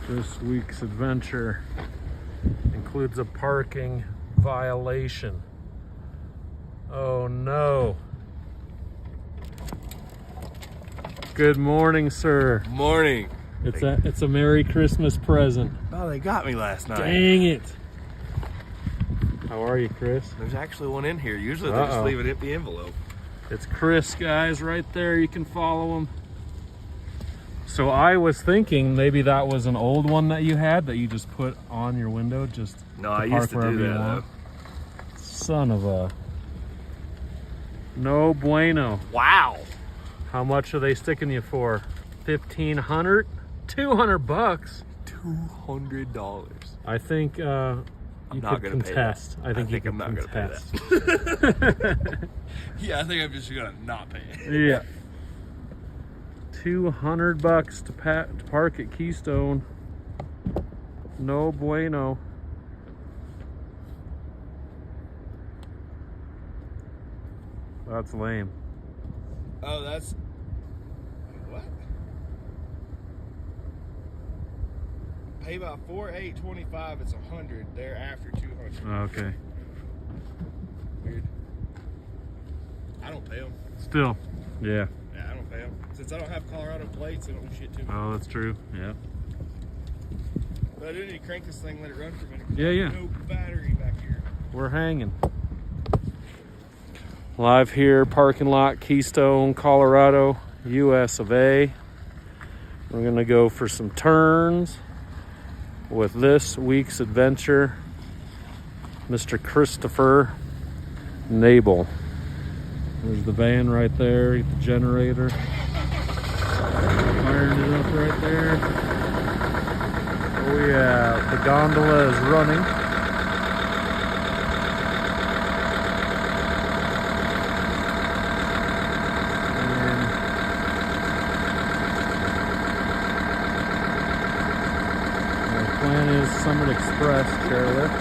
This week's adventure includes a parking violation. Oh no. Good morning, sir. Morning. It's a Merry Christmas present. Oh, they got me last night. Dang it. How are you, Chris? There's actually one in here. Usually they just leave an empty envelope. It's Chris, guys, right there. You can follow him. So I was thinking maybe that was an old one that you had that you just put on your window just No, I used to do that though. Son of a... No bueno. Wow. How much are they sticking you for? $1,500? $200? $200. I think you could contest. I think I'm not gonna pay contest. that. Yeah, I think I'm just gonna not pay it. Yeah. $200 to park at Keystone. No bueno. That's lame. Oh, that's... What? Pay about $4,825. It's $100. They're after $200. Okay. Weird. I don't pay them. Still, yeah. Yeah, I don't pay them. Since I don't have Colorado plates, they don't do shit to me. Oh, that's true. Yeah. But I do need to crank this thing, let it run for a minute. Yeah. No battery back here. We're hanging. Live here, parking lot, Keystone, Colorado, US of A. We're gonna go for some turns with this week's adventure, Mr. Christopher Nabel. There's the van right there, the generator. Firing it up right there. Oh yeah, the gondola is running. Plan is Summit Express chairlift.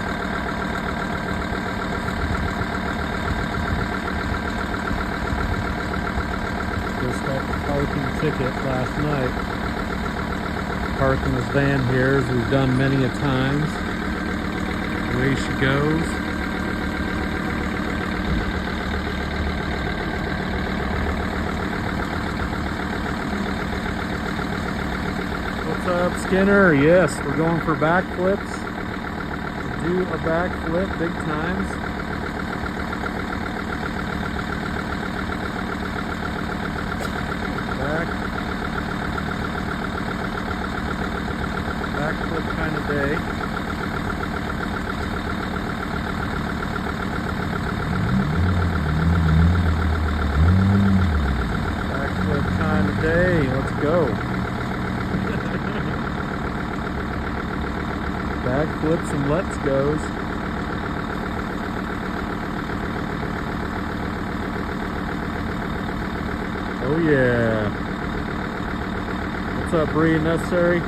Just got the parking ticket last night. Parking this van here, as we've done many a times. Away she goes. What's up, Skinner? Yes, we're going for backflips. Do a backflip, big times. Backflip kind of day. Backflip kind of day. Let's go. Backflips and let's goes. Oh yeah. What's up, Bree? Necessary?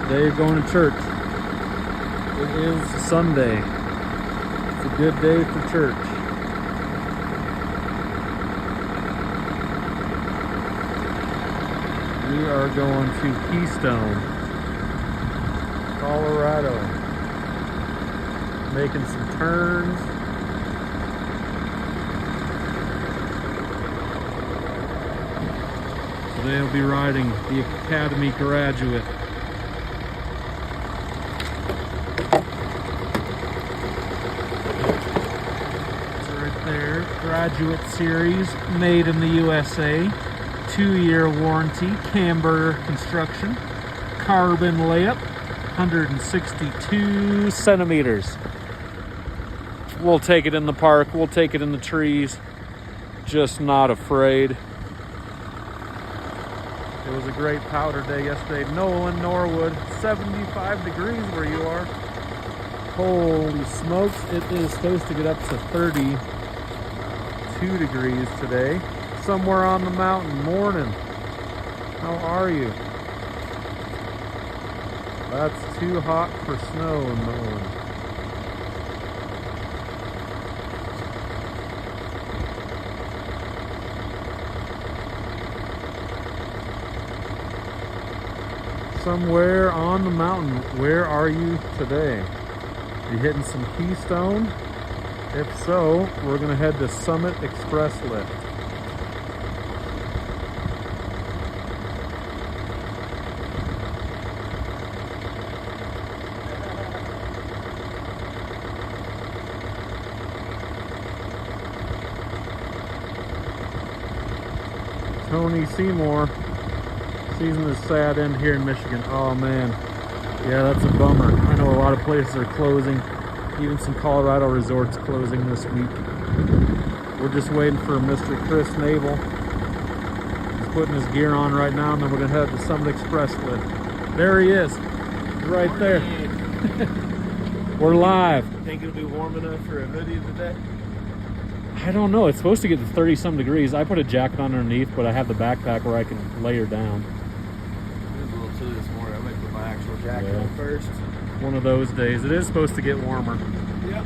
Today you're going to church. It is Sunday. It's a good day for church. We are going to Keystone, Colorado, making some turns. Today I'll be riding the Academy Graduate. It's right there, Graduate Series, made in the USA, 2-year warranty, camber construction, carbon layup. 162 centimeters. We'll take it in the park, we'll take it in the trees, just not afraid. It was a great powder day yesterday. Nolan, Norwood, 75 degrees where you are. Holy smokes, it is supposed to get up to 32 degrees today. Somewhere on the mountain, morning. How are you? That's too hot for snow in Nolan. somewhere on the mountain. Where are you today? You hitting some Keystone? If so, we're gonna head to Summit Express Lift. Tony Seymour. Season is sad end here in Michigan. Oh man. Yeah, that's a bummer. I know a lot of places are closing. Even some Colorado resorts closing this week. We're just waiting for Mr. Chris Navel. He's putting his gear on right now, and then we're gonna head to Summit Express Lift. There he is. Right there. We're live. Think it'll be warm enough for a hoodie today? I don't know. It's supposed to get to 30-some degrees. I put a jacket on underneath, but I have the backpack where I can layer down. It was a little chilly this morning. I might put my actual jacket on first. One of those days. It is supposed to get warmer. Yep.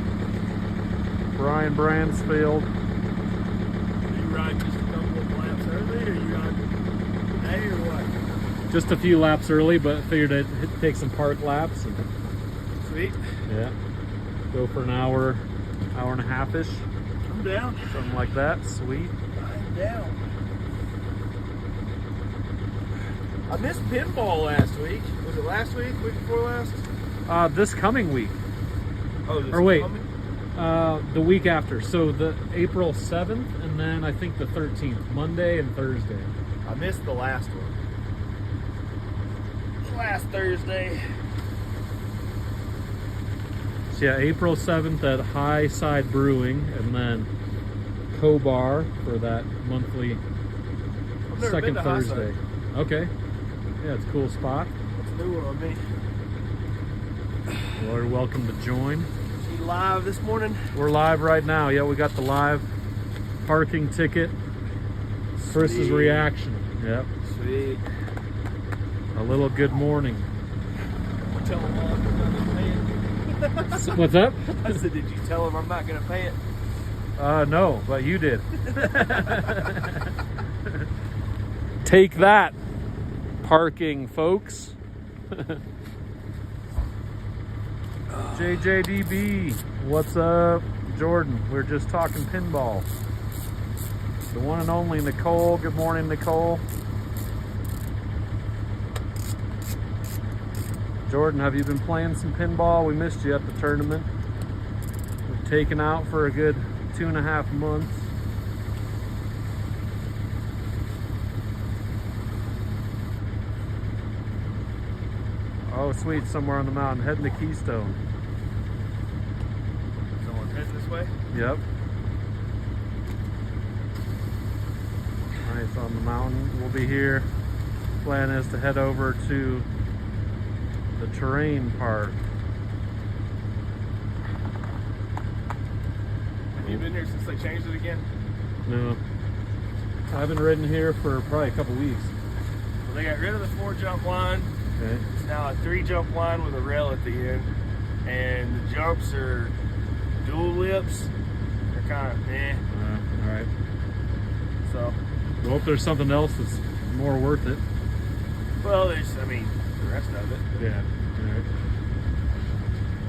Brian Bransfield. You ride just a couple of laps early, or you ride today, or what? Just a few laps early, but figured I'd take some park laps. And, Sweet. yeah. Go for an hour and a half-ish. I'm down. Something like that. Sweet. I'm down. I missed pinball last week. Was it last week? Week before last? This coming week. Oh, this Or wait. coming? The week after. So the April 7th, and then I think the 13th. Monday and Thursday. I missed the last one. Last Thursday. So yeah, April 7th at High Side Brewing, and then Co-Bar for that monthly I've never second been to Thursday. Okay. Yeah, it's a cool spot. That's a new one on me. Well, you're welcome to join. You live this morning? We're live right now. Yeah, we got the live parking ticket. Chris's Sweet. reaction. Yep. Sweet. A little good morning. Tell him I'm not going to pay it. What's up? I said, did you tell him I'm not going to pay it? No, but you did. Take that, parking folks. JJDB, what's up? Jordan, we're just talking pinball. The one and only Nicole. Good morning, Nicole. Jordan, have you been playing some pinball? We missed you at the tournament. We've taken out for a good 2.5 months. Oh, sweet, somewhere on the mountain, heading to Keystone. Someone's heading this way? Yep. Nice on the mountain. We'll be here. Plan is to head over to the terrain park. Have you been here since they changed it again? No. I haven't ridden here for probably a couple weeks. Well, they got rid of the 4-jump line. Okay. It's now a 3-jump line with a rail at the end. And the jumps are dual lips. They're kind of All right. So, Well, if there's something else that's more worth it. well, there's, I mean, the rest of it. Yeah. All right.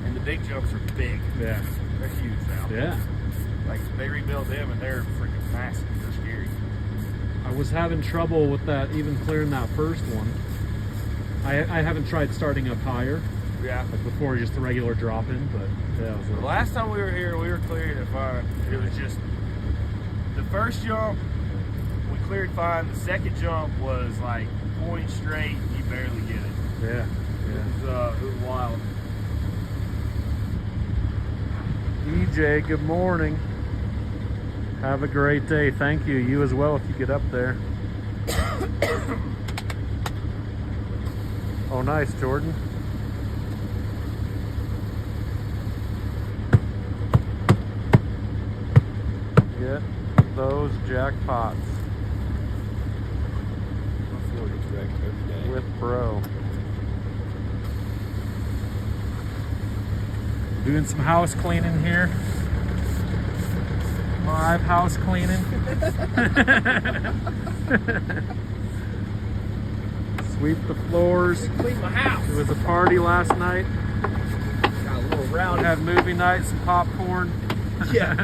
And the big jumps are big. Yeah. They're huge now. Yeah. Like, they rebuilt them and they're freaking massive. They're scary. I was having trouble with that, even clearing that first one. I haven't tried starting up higher, Yeah. like before, just the regular drop in, but yeah. It was The last time we were here, we were clearing it fine. It was just the first jump we cleared fine. The second jump was like point straight. You barely get it. yeah. It was wild. EJ, good morning. Have a great day. Thank you. You as well if you get up there. Oh, nice, Jordan. Get those jackpots with bro. Doing some house cleaning here. Live house cleaning. Sweep the floors. Clean my house. It was a party last night. Got a little rowdy. Had movie night, some popcorn. Yeah.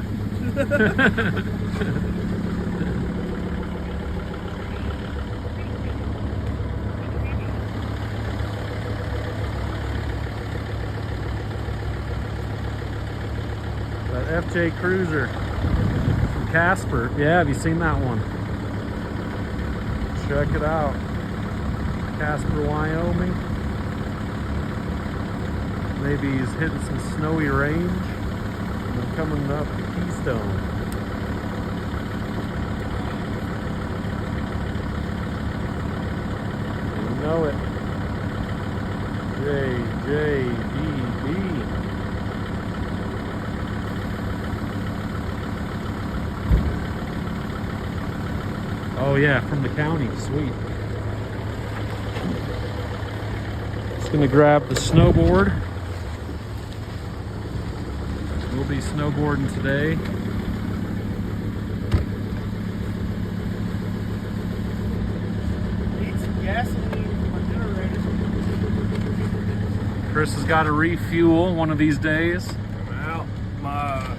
That FJ Cruiser from Casper. Yeah, have you seen that one? Check it out. Casper, Wyoming. Maybe he's hitting some snowy range. And then coming up to Keystone. You know it. JJDB. Oh yeah, from the county, sweet. Just gonna grab the snowboard. We'll be snowboarding today. Need some gasoline for my generator. Chris has got to refuel one of these days. Well, my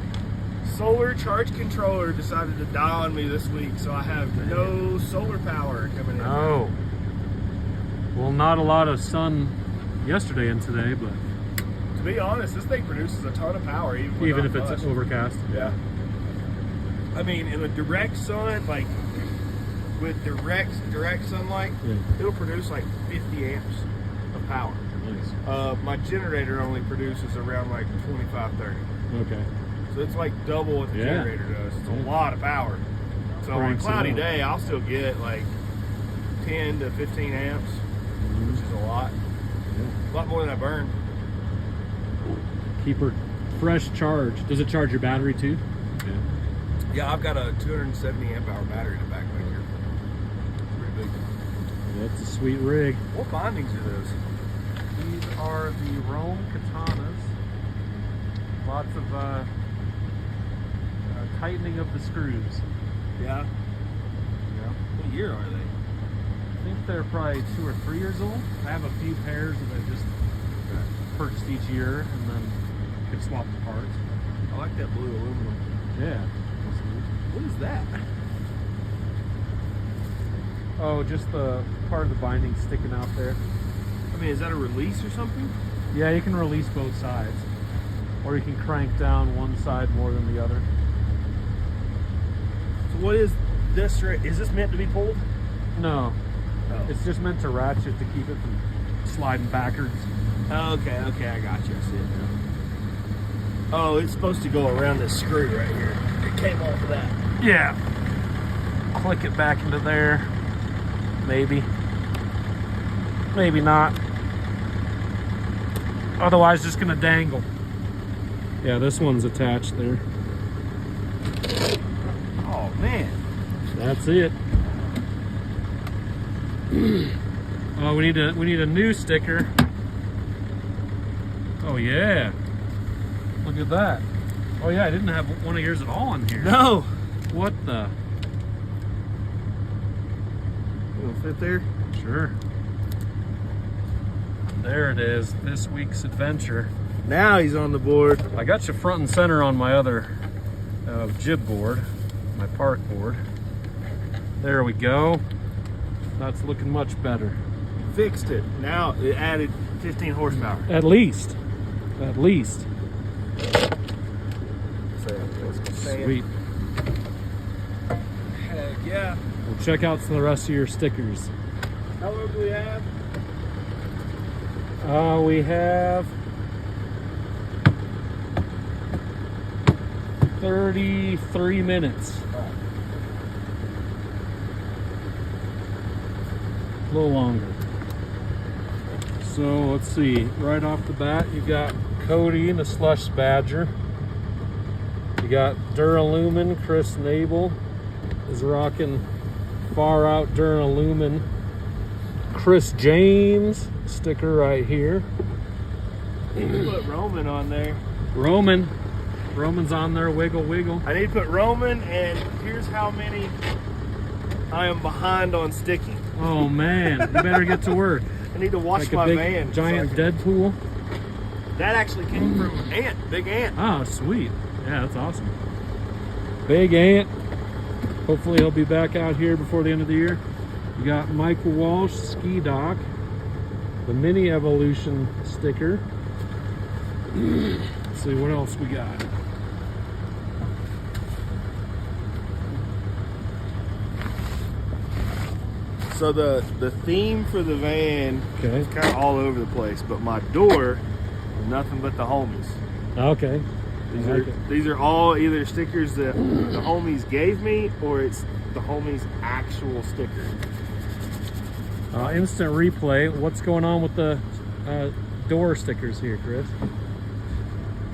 solar charge controller decided to die on me this week, so I have no solar power coming in. Oh. Well, not a lot of sun yesterday and today, but To be honest, this thing produces a ton of power, even if it's overcast. Yeah. I mean, in the direct sun, like with direct sunlight, Yeah. it'll produce like 50 amps of power. Nice. My generator only produces around like 25, 30. Okay. So it's like double what the Yeah. generator does. It's a lot of power. So on a Cranks it cloudy up. day, I'll still get like 10 to 15 amps, which is a lot. A lot more than I burn. Keep her fresh charged. Does it charge your battery too? Yeah. Yeah, I've got a 270 amp hour battery in the back right here. Pretty big. That's a sweet rig. What bindings are those? These are the Rome katanas. Lots of tightening of the screws. Yeah. Yeah. What year are they? I think they're probably 2 or 3 years old. I have a few pairs that I just purchased each year and then could swap the parts. I like that blue aluminum. Yeah. What is that? Oh, just the part of the binding sticking out there. I mean, is that a release or something? Yeah, you can release both sides. Or you can crank down one side more than the other. So what is this? Is this meant to be pulled? No. Oh. It's just meant to ratchet to keep it from sliding backwards. Oh, okay, I got you. I see it now. Oh, it's supposed to go around this screw right here. It came off of that. Yeah. Click it back into there. Maybe. Maybe not. Otherwise, just gonna dangle. Yeah, this one's attached there. Oh man. That's it. Oh, we need a new sticker. Oh yeah. Look at that. Oh yeah, I didn't have one of yours at all on here. No. What the? It'll fit there. Sure. There it is. This week's adventure. Now he's on the board. I got you front and center on my other jib board, my park board. There we go. That's looking much better. Fixed it. Now it added 15 horsepower. At least. At least. Sweet. Heck yeah. We'll check out some of the rest of your stickers. How long do we have? We have 33 minutes. A little longer. So let's see. Right off the bat, you got Cody and the Slush Badger. You got Duralumin. Chris Nabel is rocking Far Out Duralumin. Chris James sticker right here. I need to put Roman on there. Roman's on there. Wiggle, wiggle. I need to put Roman, and here's how many I am behind on sticking. Oh man, you better get to work. I need to wash Like my a big, van. giant Deadpool. That actually came from Ant, Big Ant. Oh, sweet. Yeah, that's awesome. Big Ant. Hopefully he'll be back out here before the end of the year. You got Michael Walsh Ski Dock, the Mini Evolution sticker. Let's see what else we got. So the theme for the van is kind of all over the place, but my door is nothing but the homies. Okay. These are all either stickers that the homies gave me, or it's the homies' actual sticker. Instant replay. What's going on with the door stickers here, Chris?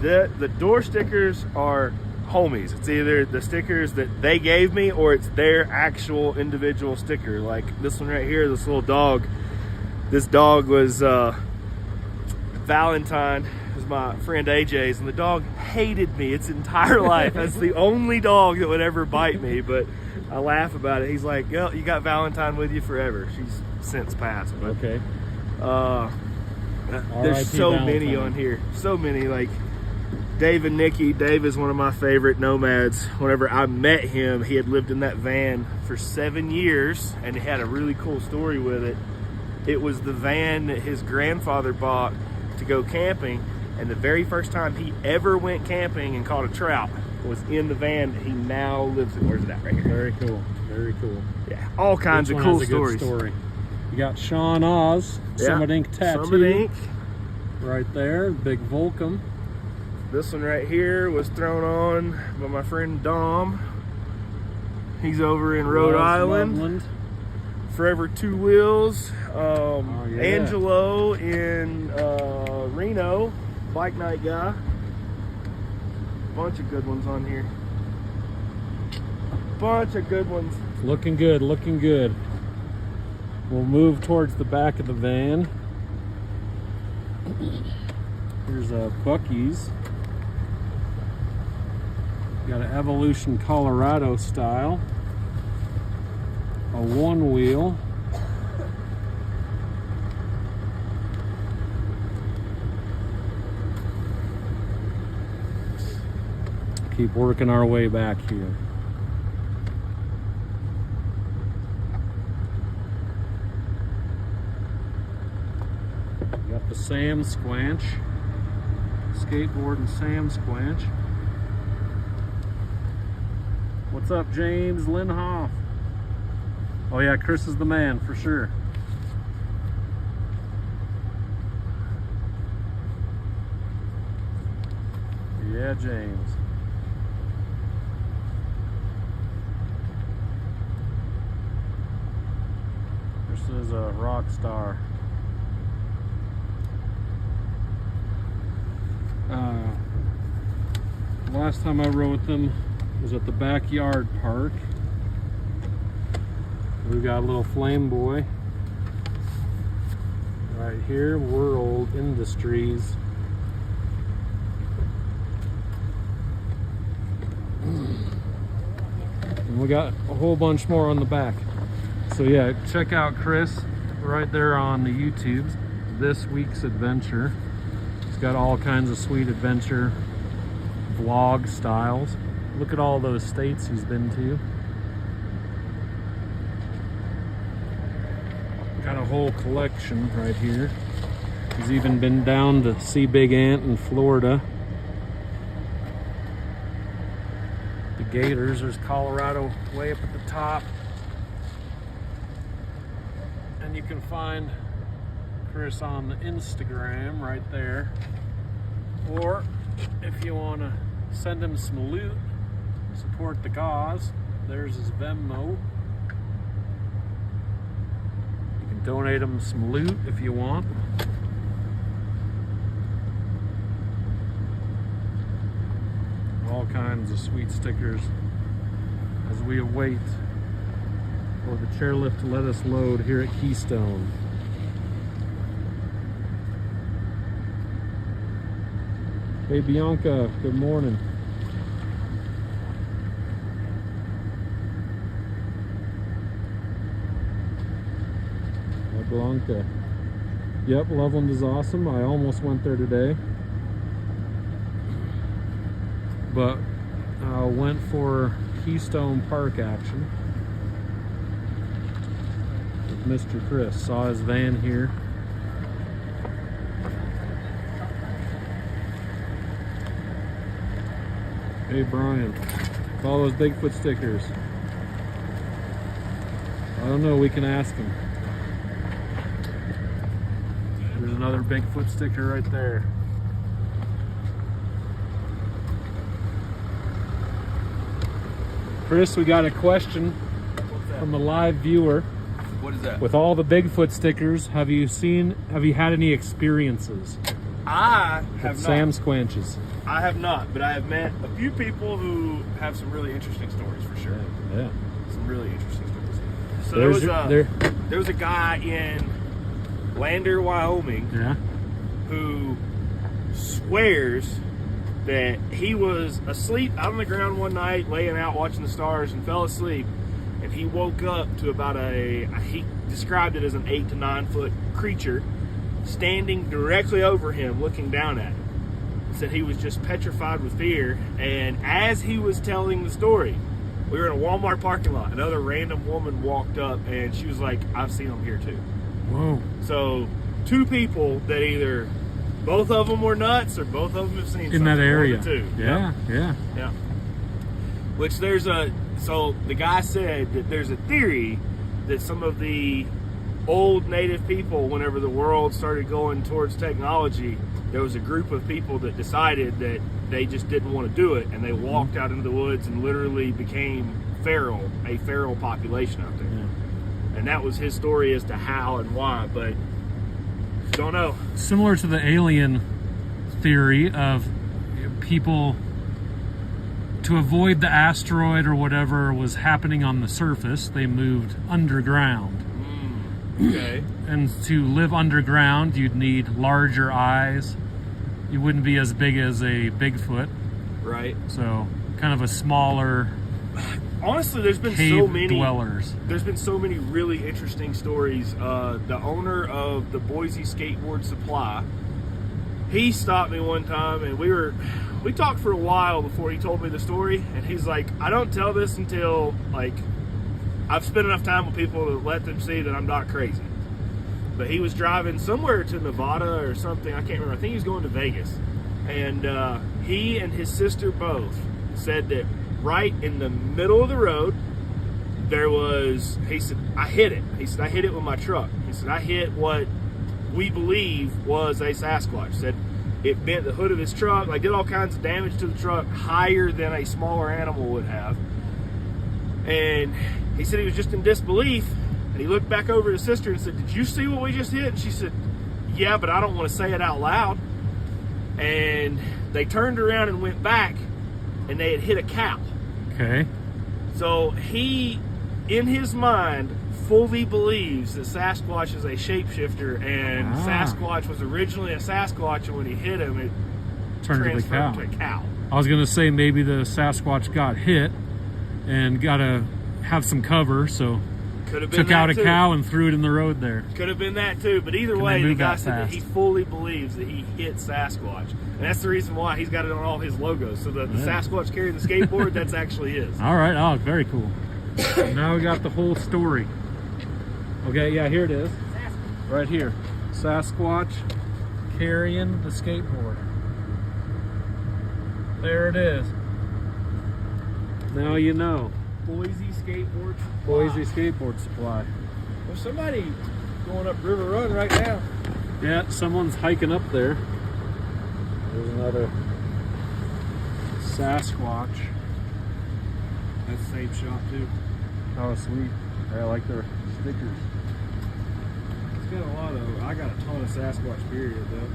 The door stickers are homies. It's either the stickers that they gave me, or it's their actual individual sticker. Like this one right here, this little dog. This dog was Valentine. It was my friend AJ's, and the dog hated me its entire life. That's the only dog that would ever bite me, but I laugh about it. He's like, "Yo, you got Valentine with you forever." She's since passed, but okay. There's so many on here. So many. Like Dave and Nikki. Dave is one of my favorite nomads. Whenever I met him, he had lived in that van for 7 years, and he had a really cool story with it. It was the van that his grandfather bought to go camping, and the very first time he ever went camping and caught a trout was in the van that he now lives in. Where's it at? Right here. Very cool. Very cool. Yeah, all kinds of cool stories. Good story. You got Sean Oz, Summit Ink tattoo. Summit Ink. Right there, big Volcom. This one right here was thrown on by my friend Dom. He's over in Rhode Island. Loveland. Forever Two Wheels. Yeah. Angelo in Reno. Bike night guy. Bunch of good ones on here. Bunch of good ones. Looking good, looking good. We'll move towards the back of the van. Here's a Buc-ee's. Got an Evolution Colorado style. A one wheel. Keep working our way back here. Got the Sam Squanch. Skateboard and Sam Squanch. What's up, James Linhoff? Oh yeah, Chris is the man for sure. Yeah, James. This is a rock star. Last time I rode them was at the backyard park. We've got a little Flame Boy right here, World Industries. And we got a whole bunch more on the back. So yeah, check out Chris right there on the YouTubes, This Week's Adventure. He's got all kinds of sweet adventure vlog styles. Look at all those states he's been to. Got a whole collection right here. He's even been down to see Big Ant in Florida. The Gators, there's Colorado way up at the top. And you can find Chris on the Instagram right there. Or if you want to send him some loot, support the cause, there's his Venmo. You can donate him some loot if you want. All kinds of sweet stickers as we await for the chairlift to let us load here at Keystone. Hey Bianca, good morning. Blanca. Yep, Loveland is awesome. I almost went there today, but went for Keystone Park action with Mr. Chris. Saw his van here. Hey Brian, all those Bigfoot stickers. I don't know, we can ask him. There's another Bigfoot sticker right there. Chris, we got a question from a live viewer. What is that? With all the Bigfoot stickers, have you had any experiences I have with not. Sam Squanches? I have not, but I have met a few people who have some really interesting stories for sure. Yeah. Some really interesting stories. So there was a guy in Lander, Wyoming, Yeah. who swears that he was asleep out on the ground one night, laying out watching the stars, and fell asleep. And he woke up to about he described it as an 8 to 9 foot creature standing directly over him, looking down at him. He said he was just petrified with fear. And as he was telling the story, we were in a Walmart parking lot. Another random woman walked up, and she was like, "I've seen him here too." Whoa. So, two people that either both of them were nuts or both of them have seen In that something. area. One or two. Yeah, yeah. Yeah. Which so the guy said that there's a theory that some of the old native people, whenever the world started going towards technology, there was a group of people that decided that they just didn't want to do it, and they walked out into the woods and literally became a feral population out there. Yeah. And that was his story as to how and why, but don't know. Similar to the alien theory of people, to avoid the asteroid or whatever was happening on the surface, they moved underground. Okay. And to live underground, you'd need larger eyes. You wouldn't be as big as a Bigfoot. Right. So kind of a smaller Honestly, there's been cave so many dwellers. There's been so many really interesting stories. The owner of the Boise Skateboard Supply, he stopped me one time, and we talked for a while before he told me the story. And he's like, "I don't tell this until I've spent enough time with people to let them see that I'm not crazy." But he was driving somewhere to Nevada or something. I can't remember. I think he was going to Vegas, and he and his sister both said that right in the middle of the road, there was, he said, "I hit it." He said, "I hit it with my truck." He said, "I hit what we believe was a Sasquatch." He said, "It bent the hood of his truck, did all kinds of damage to the truck, higher than a smaller animal would have." And he said he was just in disbelief, and he looked back over at his sister and said, "Did you see what we just hit?" And she said, "Yeah, but I don't want to say it out loud." And they turned around and went back, and they had hit a cow. Okay. So he, in his mind, fully believes that Sasquatch is a shapeshifter, and Sasquatch was originally a Sasquatch, and when he hit him, it Turned to the transformed cow. to a cow. I was gonna say maybe the Sasquatch got hit and gotta have some cover, so Could have been took out a that too. cow and threw it in the road there. Could have been that too, but either Can way, they the move guy that said that fast? he fully believes that he hit Sasquatch, and that's the reason why he's got it on all his logos. So the Sasquatch carrying the skateboard, that's actually his. All right. Oh, very cool. Now we got the whole story. Okay, yeah, here it is. Right here. Sasquatch carrying the skateboard. There it is. Now you know. Boise Skateboard Supply. Boise Skateboard Supply. There's somebody going up River Run right now. Yeah, someone's hiking up there. There's another Sasquatch. That's the same shop too. Oh, sweet. I like their stickers. It's got a lot of. I got a ton of Sasquatch period though.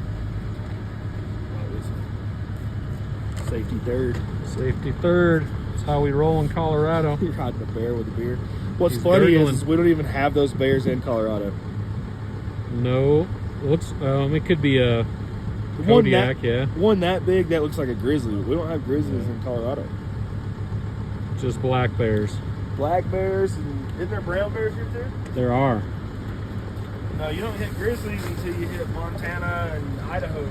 Safety third. Safety third. That's how we roll in Colorado. You're riding a bear with a beer. What's He's funny gurgling. is we don't even have those bears in Colorado. No. Looks. It could be a One Kodiak, that, yeah. One that big that looks like a grizzly. We don't have grizzlies in Colorado. Just black bears. Black bears and isn't there brown bears here too? There are. No, you don't hit grizzlies until you hit Montana and Idaho.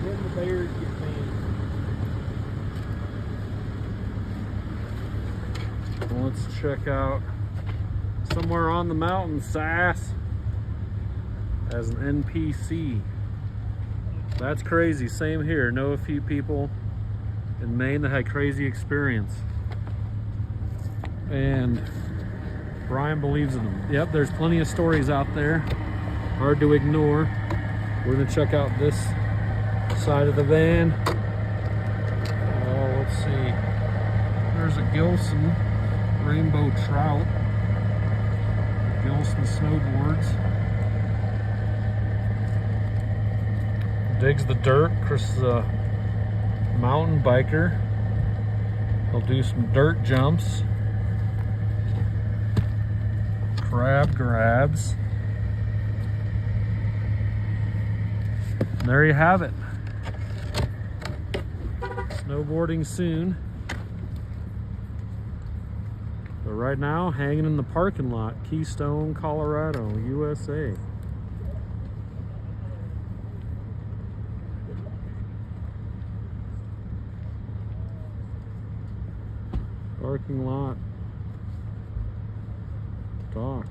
Then the bears get mean. Well, let's check out somewhere on the mountain, Sass, as an NPC. That's crazy. Same here. Know a few people in Maine that had crazy experience. And Brian believes in them. Yep, there's plenty of stories out there. Hard to ignore. We're gonna check out this side of the van. Oh, let's see. There's a Gilson rainbow trout. Gilson snowboards. Digs the dirt. Chris is a mountain biker. He'll do some dirt jumps. Crab grabs. And there you have it. Snowboarding soon. But right now, hanging in the parking lot, Keystone, Colorado, USA. Parking lot. Dock.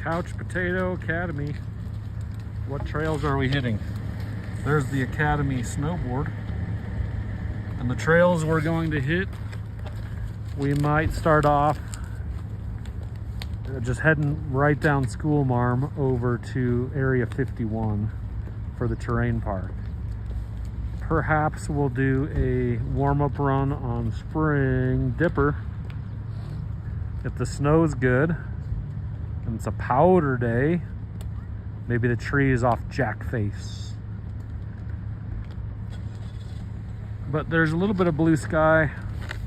Couch Potato Academy. What trails are we hitting? There's the Academy snowboard. And the trails we're going to hit, we might start off just heading right down School Marm over to Area 51 for the terrain park. Perhaps we'll do a warm-up run on Spring Dipper if the snow's good. And it's a powder day. Maybe the tree is off Jackface. But there's a little bit of blue sky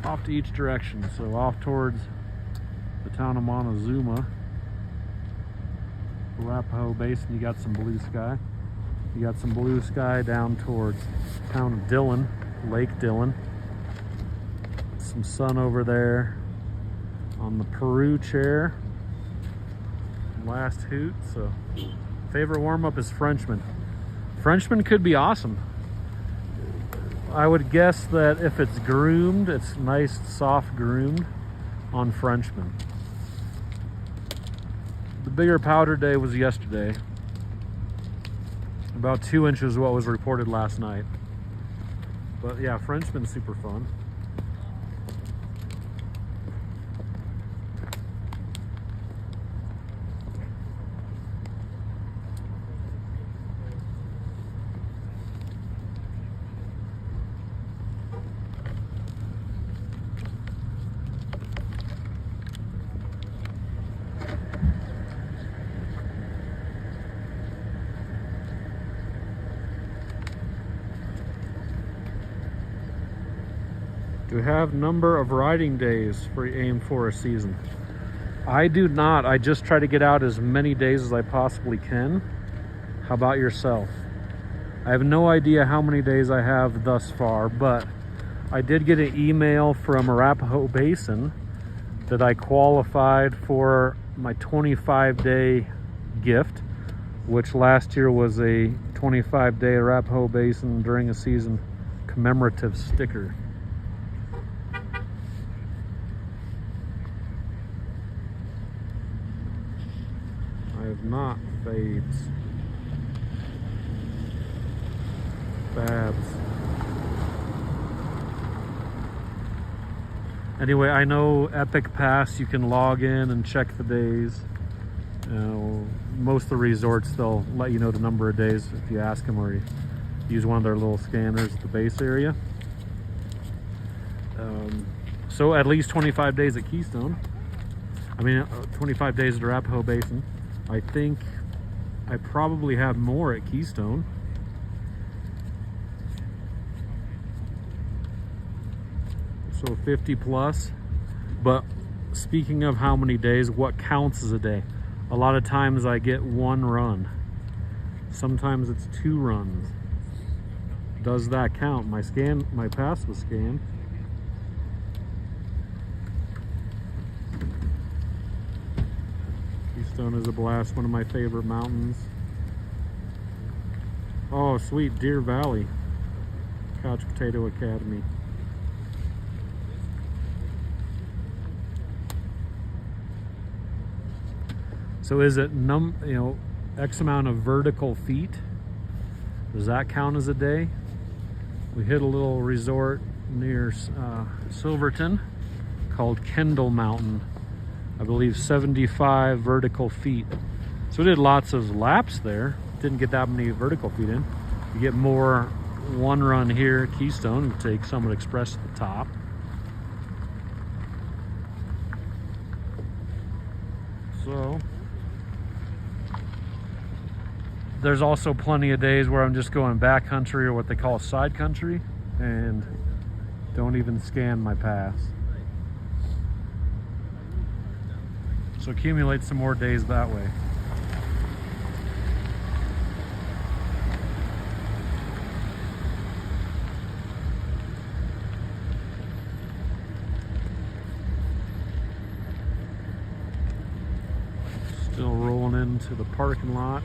off to each direction. So off towards the town of Montezuma, Arapahoe Basin, you got some blue sky. You got some blue sky down towards the town of Dillon, Lake Dillon. Some sun over there on the Peru chair. Last hoot. So favorite warm-up is Frenchman. Frenchman could be awesome. I would guess that if it's groomed, it's nice soft groomed on Frenchman. The bigger powder day was yesterday. About 2 inches is what was reported last night. But yeah, Frenchman's super fun. Do you have number of riding days for aim for a season? I do not. I just try to get out as many days as I possibly can. How about yourself? I have no idea how many days I have thus far, but I did get an email from Arapahoe Basin that I qualified for my 25-day gift, which last year was a 25-day Arapahoe Basin during a season commemorative sticker. I have not fades. Babs. Anyway, I know Epic Pass, you can log in and check the days. Most of the resorts, they'll let you know the number of days if you ask them or you use one of their little scanners at the base area. So at least 25 days at Keystone. I mean, 25 days at Arapahoe Basin. I think I probably have more at Keystone. So 50 plus. But speaking of how many days, what counts as a day? A lot of times I get one run. Sometimes it's 2 runs. Does that count? My pass was scanned. Keystone is a blast, one of my favorite mountains. Oh, sweet, Deer Valley, Couch Potato Academy. So is it X amount of vertical feet? Does that count as a day? We hit a little resort near Silverton called Kendall Mountain. I believe 75 vertical feet. So we did lots of laps there. Didn't get that many vertical feet in. You get more one run here at Keystone. You take Summit Express to the top. So there's also plenty of days where I'm just going backcountry, or what they call side country, and don't even scan my pass. So accumulate some more days that way. Still rolling into the parking lot.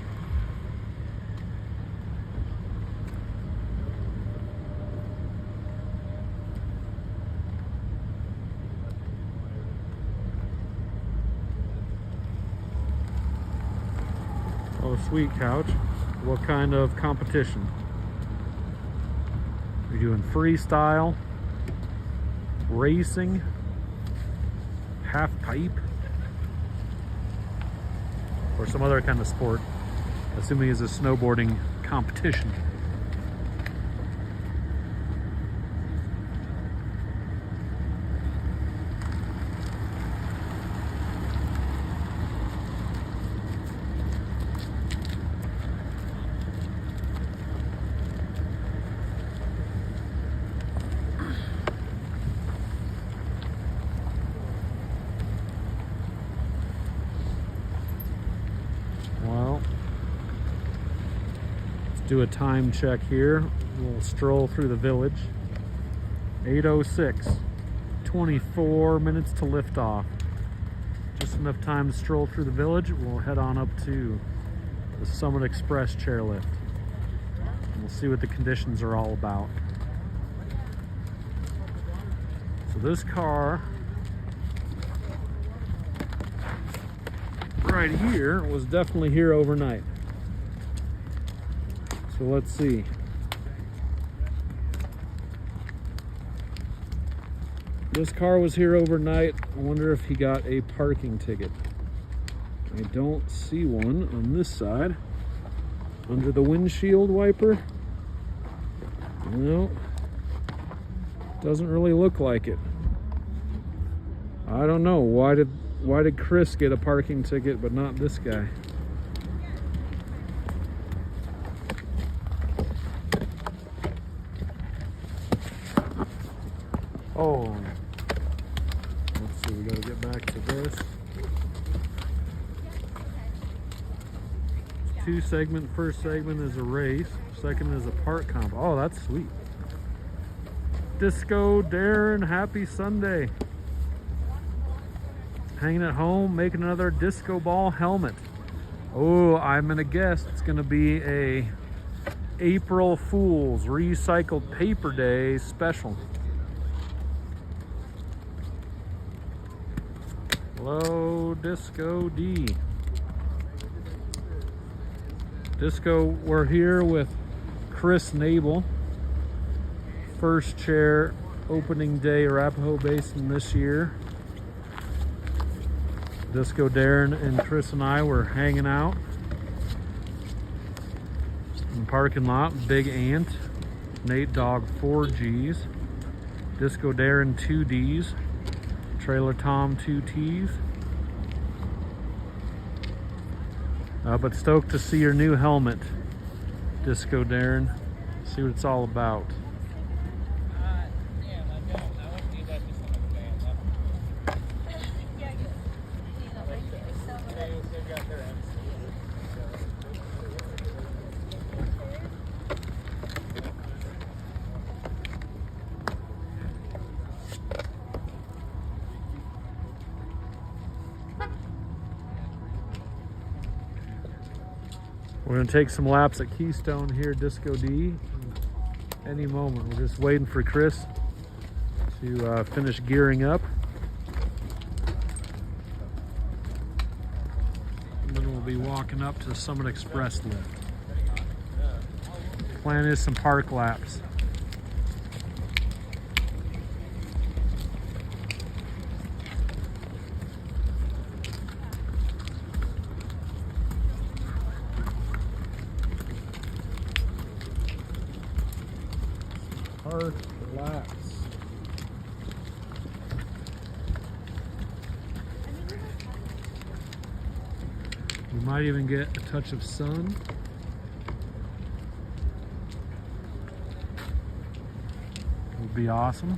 Oh, sweet, Couch. What kind of competition? Are you doing freestyle, racing, half pipe, or some other kind of sport? Assuming it's a snowboarding competition. Do a time check here. We'll stroll through the village. 8:06, 24 minutes to lift off. Just enough time to stroll through the village. We'll head on up to the Summit Express chairlift. And we'll see what the conditions are all about. So this car right here was definitely here overnight. So let's see. This car was here overnight. I wonder if he got a parking ticket. I don't see one on this side. Under the windshield wiper? No. Doesn't really look like it. I don't know. Why did Chris get a parking ticket but not this guy? Oh, let's see, we gotta get back to this. It's 2 segment. First segment is a race, second is a park comp. Oh, that's sweet. Disco Darren, happy Sunday. Hanging at home, making another disco ball helmet. Oh, I'm gonna guess it's gonna be a April Fool's Recycled Paper Day special. Hello, Disco D. Disco, we're here with Chris Nabel. First chair opening day Arapahoe Basin this year. Disco Darren and Chris and I were hanging out in the parking lot. Big Ant, Nate Dog 4Gs. Disco Darren 2Ds, Trailer Tom 2Ts. But stoked to see your new helmet, Disco Darren. See what it's all about. We're going to take some laps at Keystone here, Disco D. Any moment. We're just waiting for Chris to finish gearing up. And then we'll be walking up to Summit Express lift. Plan is some park laps. Park laps. We might even get a touch of sun. Would be awesome.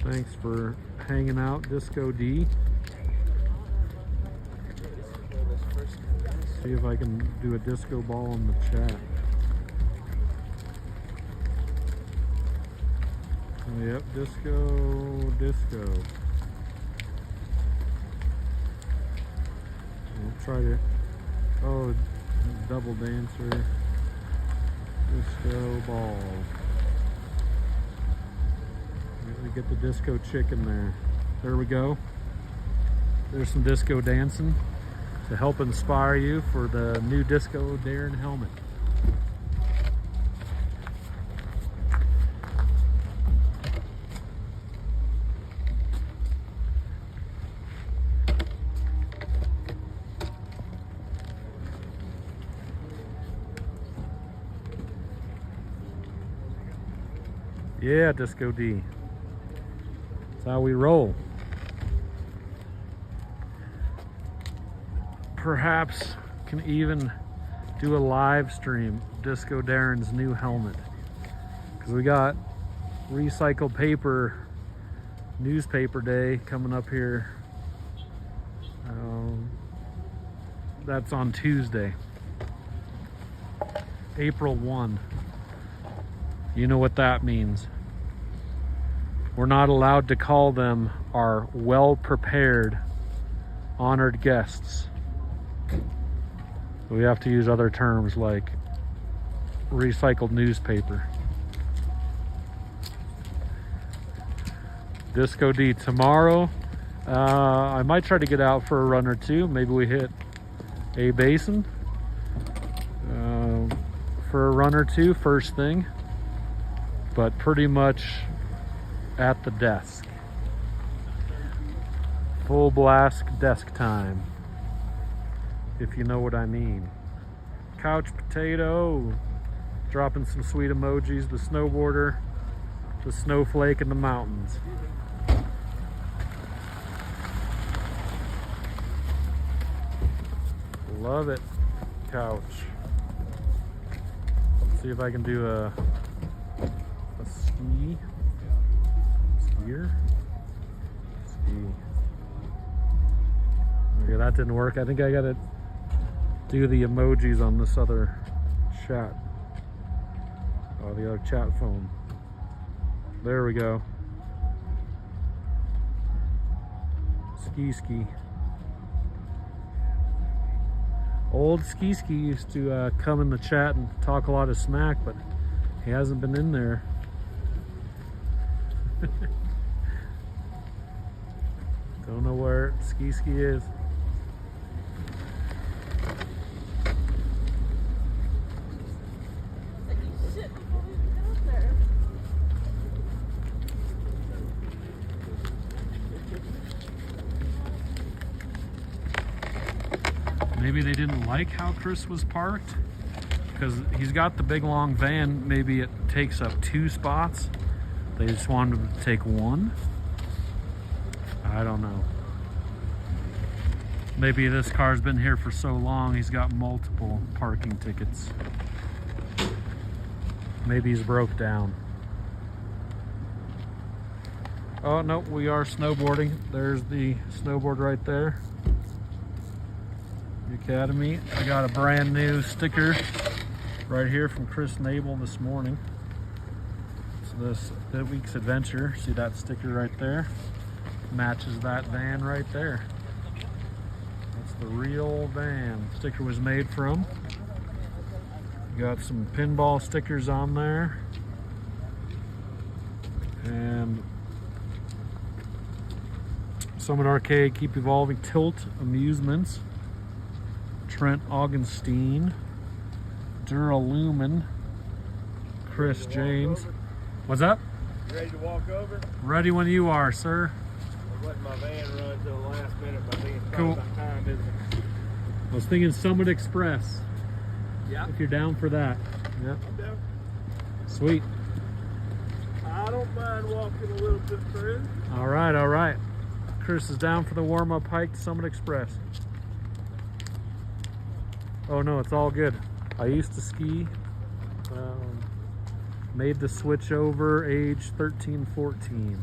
Thanks for hanging out, Disco D. See if I can do a disco ball in the chat. Yep, disco. We'll try to, oh, double dancer, disco ball. We get the disco chicken there. There we go. There's some disco dancing to help inspire you for the new Disco Darren helmet. Yeah, Disco D. That's how we roll. Perhaps can even do a live stream Disco Darren's new helmet, because we got recycled paper newspaper day coming up here. That's on Tuesday, April 1. You know what that means. We're not allowed to call them our well-prepared, honored guests. We have to use other terms like recycled newspaper. Disco D tomorrow. I might try to get out for a run or two. Maybe we hit a basin for a run or two first thing. But pretty much at the desk. Full blast desk time, if you know what I mean. Couch potato, dropping some sweet emojis, the snowboarder, the snowflake in the mountains. Love it, couch. Let's see if I can do a skier. Okay, that didn't work. I think I gotta do the emojis on this other chat. Oh, the other chat phone. There we go. Ski. Old Ski used to come in the chat and talk a lot of smack, but he hasn't been in there. Don't know where Ski is. Maybe they didn't like how Chris was parked, because he's got the big long van. Maybe it takes up 2 spots. They just wanted him to take 1. I don't know. Maybe this car's been here for so long, he's got multiple parking tickets. Maybe he's broke down. Oh no, we are snowboarding. There's the snowboard right there. The Academy. I got a brand new sticker right here from Chris Nabel this morning. So this week's adventure. See that sticker right there? Matches that van right there. That's the real van sticker was made from. Got some pinball stickers on there. And Summit Arcade, Keep Evolving, Tilt Amusements, Trent Augenstein, Duralumin, Chris James. What's up? Ready to walk over? Ready when you are, sir. I'm letting my van run till the last minute, but I think it's Cool. about time, isn't it? I was thinking Summit Express. Yeah. If you're down for that. Yep. I'm down. Sweet. I don't mind walking a little bit through. All right, all right. Chris is down for the warm-up hike to Summit Express. Oh no, it's all good. I used to ski. Made the switch over age 13, 14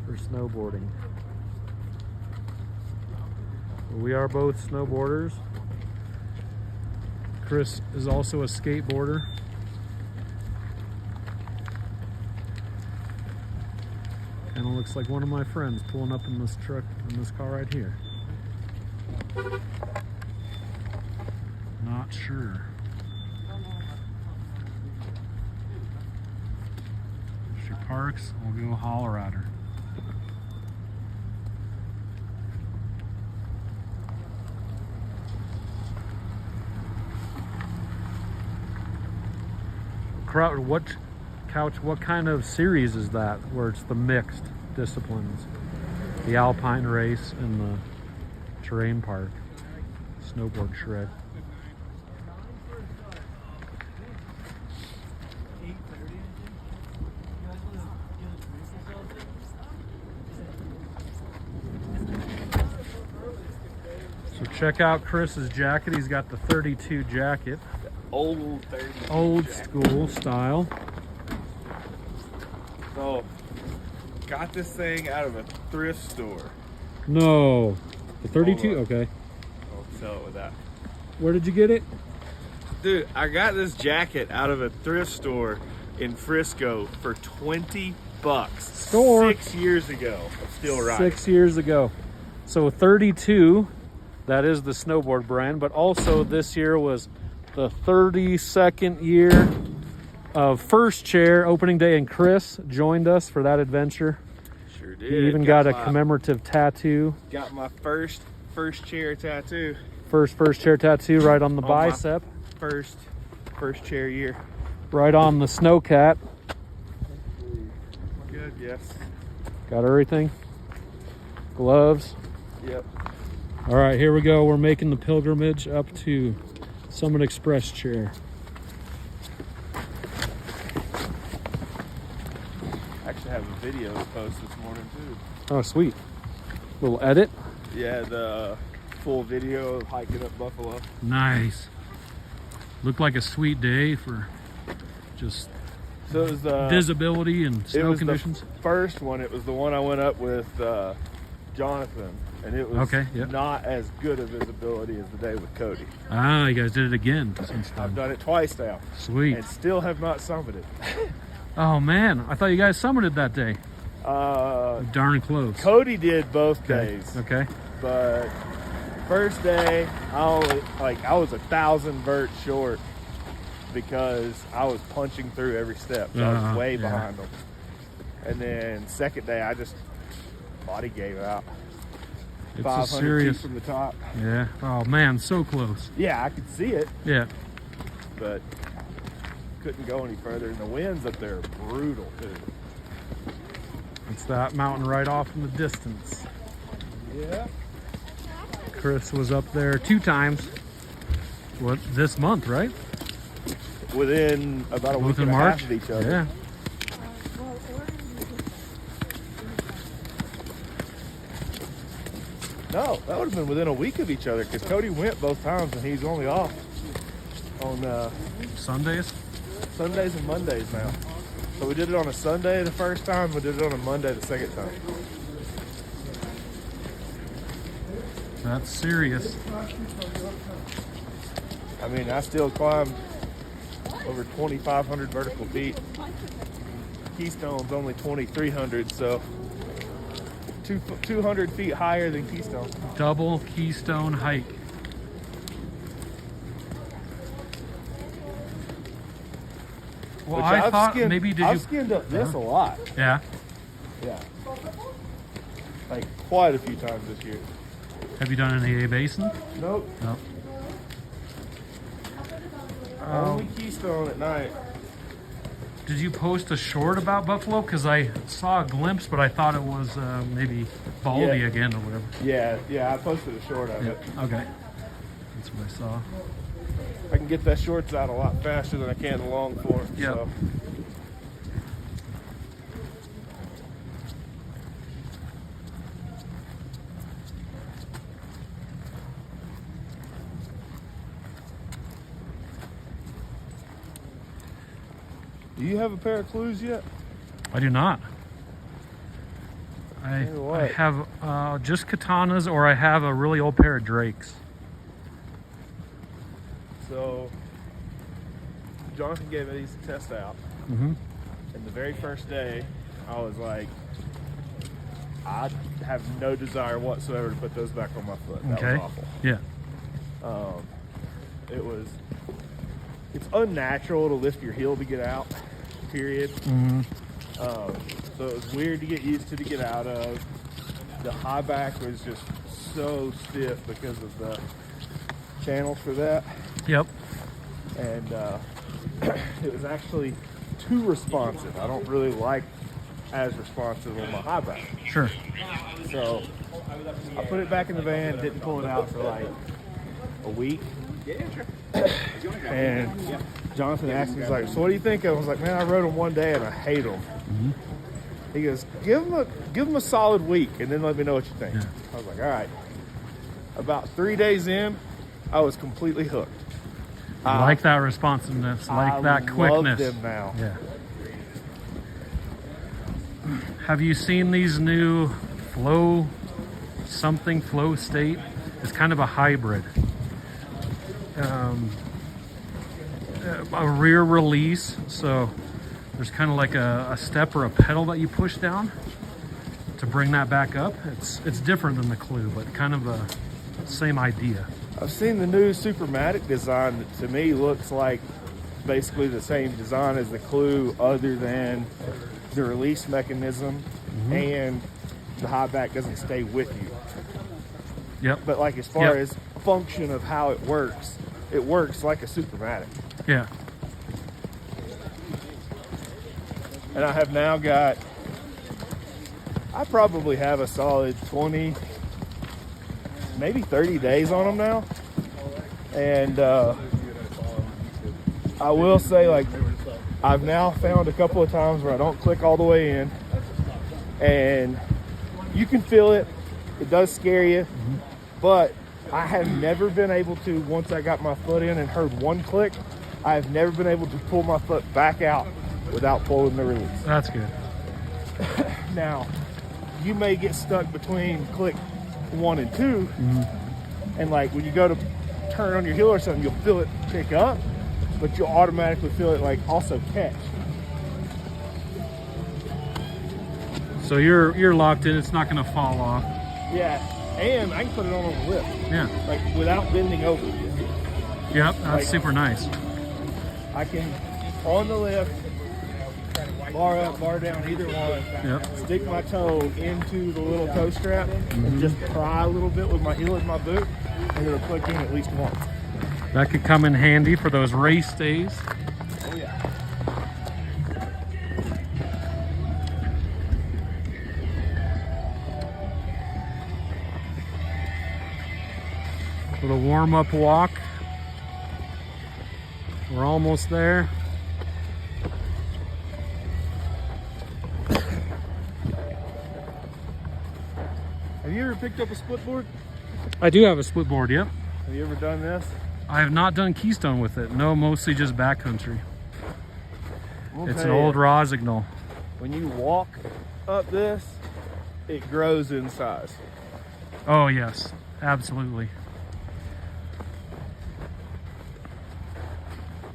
for snowboarding. We are both snowboarders. Chris is also a skateboarder. And it looks like one of my friends pulling up in this truck, in this car right here. Not sure. If she parks, we'll go holler at her. What kind of series is that where it's the mixed disciplines? The Alpine race and the terrain park, snowboard shred. So check out Chris's jacket. He's got the 32 jacket. Old 30. Old school style. So, got this thing out of a thrift store. No. The 32? Hold on. Okay. I'll sell it with that. Where did you get it? Dude, I got this jacket out of a thrift store in Frisco for 20 bucks. Store. 6 years ago. I'm still right. 6 years ago. So 32, that is the snowboard brand, but also this year was the 32nd year of First Chair opening day, and Chris joined us for that adventure. Sure did. He even got a commemorative tattoo. Got my first chair tattoo. First chair tattoo right on the bicep. First chair year. Right on the snowcat. Good, yes. Got everything. Gloves. Yep. All right, here we go. We're making the pilgrimage up to Summit Express chair. I actually have a video to post this morning too. Oh, sweet. Little edit. Yeah, the full video of hiking up Buffalo. Nice. Looked like a sweet day for just So it was the visibility and snow conditions. The first one. It was the one I went up with Jonathan, and it was Okay, yep. not as good a visibility as the day with Cody. Ah, you guys did it again since then. I've done it twice now, Sweet. and still have not summited. Oh man, I thought you guys summited that day. Darn close. Cody did both days. Okay. But first day, I was 1,000 vert short because I was punching through every step. So I was way behind them. And then second day, I just body gave out. It's 500 a serious feet from the top. Yeah. Oh man, so close. Yeah, I could see it, Yeah. but couldn't go any further. And the winds up there are brutal too. It's that mountain right off in the distance. Yeah. Chris was up there 2 times. What, this month, right? Within about a week and a half of each other. Yeah. No, that would have been within a week of each other because Cody went both times and he's only off on Sundays? Sundays and Mondays now. So we did it on a Sunday the first time, we did it on a Monday the second time. That's serious. I mean, I still climbed over 2,500 vertical feet. Keystone's only 2,300, so 200 feet higher than Keystone. Double Keystone hike. Well, Which I thought skinned, maybe I've skinned up this a lot. Yeah. Yeah. Like quite a few times this year. Have you done an AA Basin? Nope. No. Only Keystone at night. Did you post a short about Buffalo? Because I saw a glimpse, but I thought it was maybe Baldy again or whatever. Yeah, I posted a short of it. Okay. That's what I saw. I can get that shorts out a lot faster than I can the long form. Yep. So. Do you have a pair of clues yet? I do not. I what? have just katanas, or I have a really old pair of Drakes. So, Jonathan gave me these to test out. Mm-hmm. And the very first day, I was like, I have no desire whatsoever to put those back on my foot. That was awful. Yeah. It's unnatural to lift your heel to get out, period. Mm-hmm. So it was weird to get used to get out of. The high back was just so stiff because of the channels for that. Yep. And it was actually too responsive. I don't really like as responsive on my high back. Sure. So I put it back in the van, didn't pull it out for like a week. And Jonathan asked me, he's like, so what do you think? I was like, man, I rode them one day and I hate them. Mm-hmm. He goes, give them a solid week and then let me know what you think. Yeah. I was like, all right. About 3 days in, I was completely hooked. I like that responsiveness, like that quickness. I love them now. Yeah. Have you seen these new flow state? It's kind of a hybrid. A rear release, so there's kind of like a step or a pedal that you push down to bring that back up. It's different than the Clue, but kind of the same idea. I've seen the new Supermatic design that to me looks like basically the same design as the Clue, other than the release mechanism and the high back doesn't stay with you. Yep. But like as far as function of how it works like a Supermatic. Yeah. And I have now got, I probably have a solid 20, maybe 30 days on them now. And I will say, like, I've now found a couple of times where I don't click all the way in. And you can feel it. It does scare you. But I have never been able to, once I got my foot in and heard one click, I have never been able to pull my foot back out without pulling the release. That's good. Now, you may get stuck between click 1 and 2, and like when you go to turn on your heel or something, you'll feel it pick up, but you'll automatically feel it like also catch. So you're locked in. It's not going to fall off. Yeah, and I can put it on the lift. Yeah. Like without bending over. Yep, that's Like, super nice. I can, on the lift, bar up, bar down, either one. Yep. Stick my toe into the little toe strap and just pry a little bit with my heel in my boot, and it'll click in at least once. That could come in handy for those race days. Oh yeah. warm-up walk. We're almost there. Have you ever picked up a split board? I do have a split board, yep. Have you ever done this? I have not done Keystone with it. No, mostly just backcountry. It's an old Rosignol. When you walk up this, it grows in size. Oh yes, absolutely.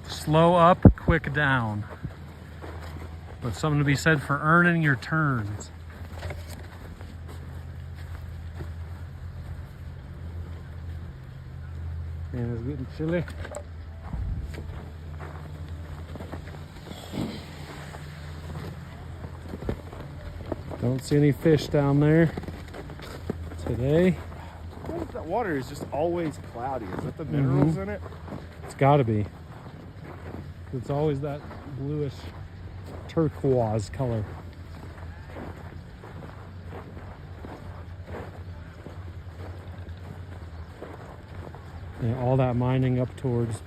Slow up, quick down. But something to be said for earning your turns. And it's getting chilly. Don't see any fish down there today. That water is just always cloudy. Is that the minerals in it? It's got to be. It's always that bluish turquoise color. Yeah, all that mining up towards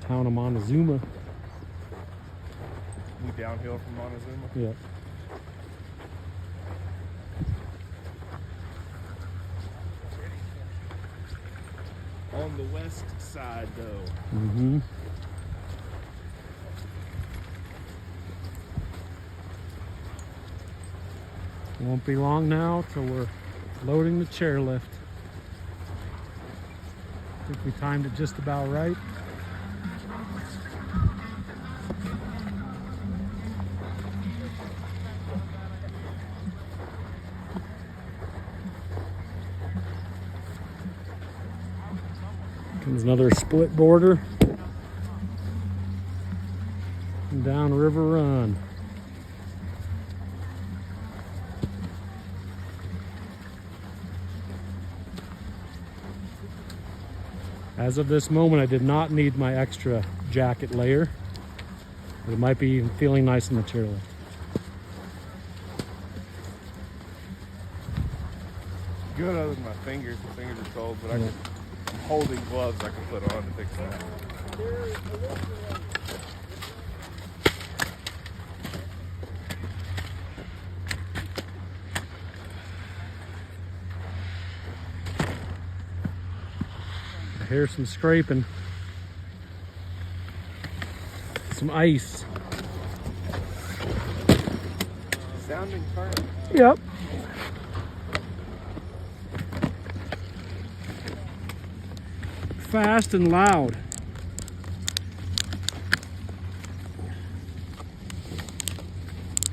town of Montezuma. We downhill from Montezuma. Yeah. On the west side, though. Mm-hmm. Won't be long now till we're loading the chairlift. I think we timed it just about right. Comes another split border. And down River Run. As of this moment, I did not need my extra jacket layer, but it might be feeling nice in the chairlift. Good other than my fingers. My fingers are cold, but I'm holding gloves I can put on to fix that. I hear some scraping. Some ice. Sounding current. Yep. Fast and loud.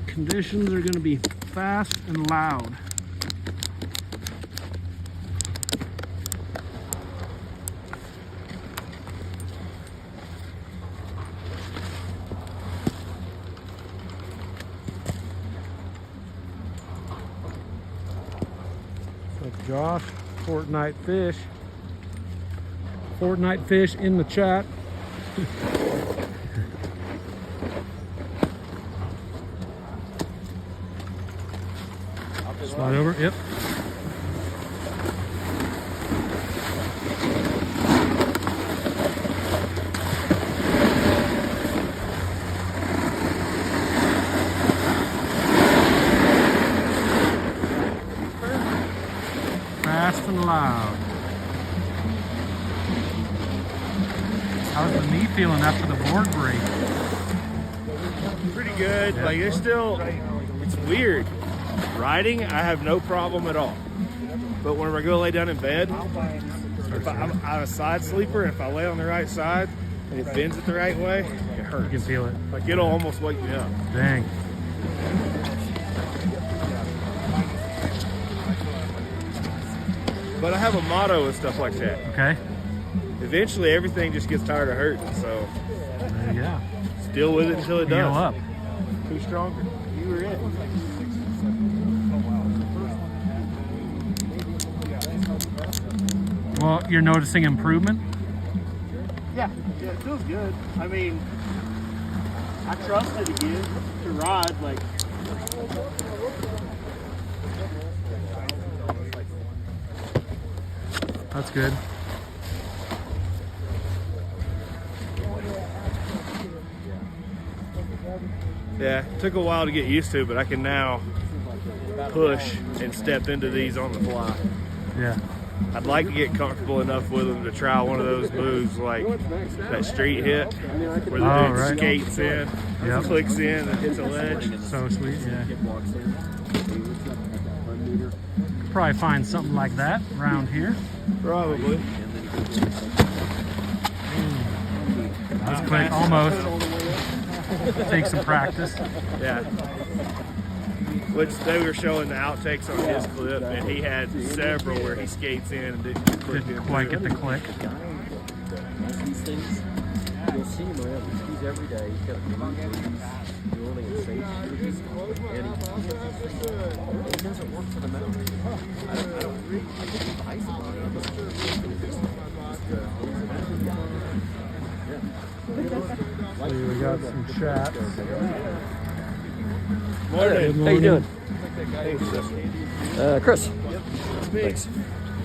Conditions are going to be fast and loud. Like Josh, Fortnite Fish. Fortnite Fish in the chat. Slide over, yep. Fast and loud. How's the knee feeling after the board break? Pretty good. Yeah. Like it's still, it's weird. Riding, I have no problem at all. But when I go lay down in bed, if I'm a side sleeper, if I lay on the right side and it bends it the right way, it hurts. You can feel it. Like it'll almost wake me up. Dang. But I have a motto and stuff like that. Okay. Eventually, everything just gets tired of hurting. So, yeah. Deal with it until it does. Heal up. Who's stronger? You or it? Well, you're noticing improvement? Yeah, it feels good. I mean, I trust it again to ride. Like, that's good. Yeah, it took a while to get used to, but I can now push and step into these on the fly. Yeah. I'd like to get comfortable enough with them to try one of those moves like that street hit where the dude skates in, clicks in, and hits a ledge. So sweet, yeah. Probably find something like that around here. Probably. That's quick, almost. Take some practice. Yeah. Which they were showing the outtakes on his clip, and he had several where he skates in and didn't quite get the click. These things, you'll see him around the skis every day. He's got a doing and safe shoes, and he doesn't work for the mountain. I don't really think he's ice on it. I'm not sure. So we got some chats. Morning. How you doing? Chris. Yep, it's me. Thanks.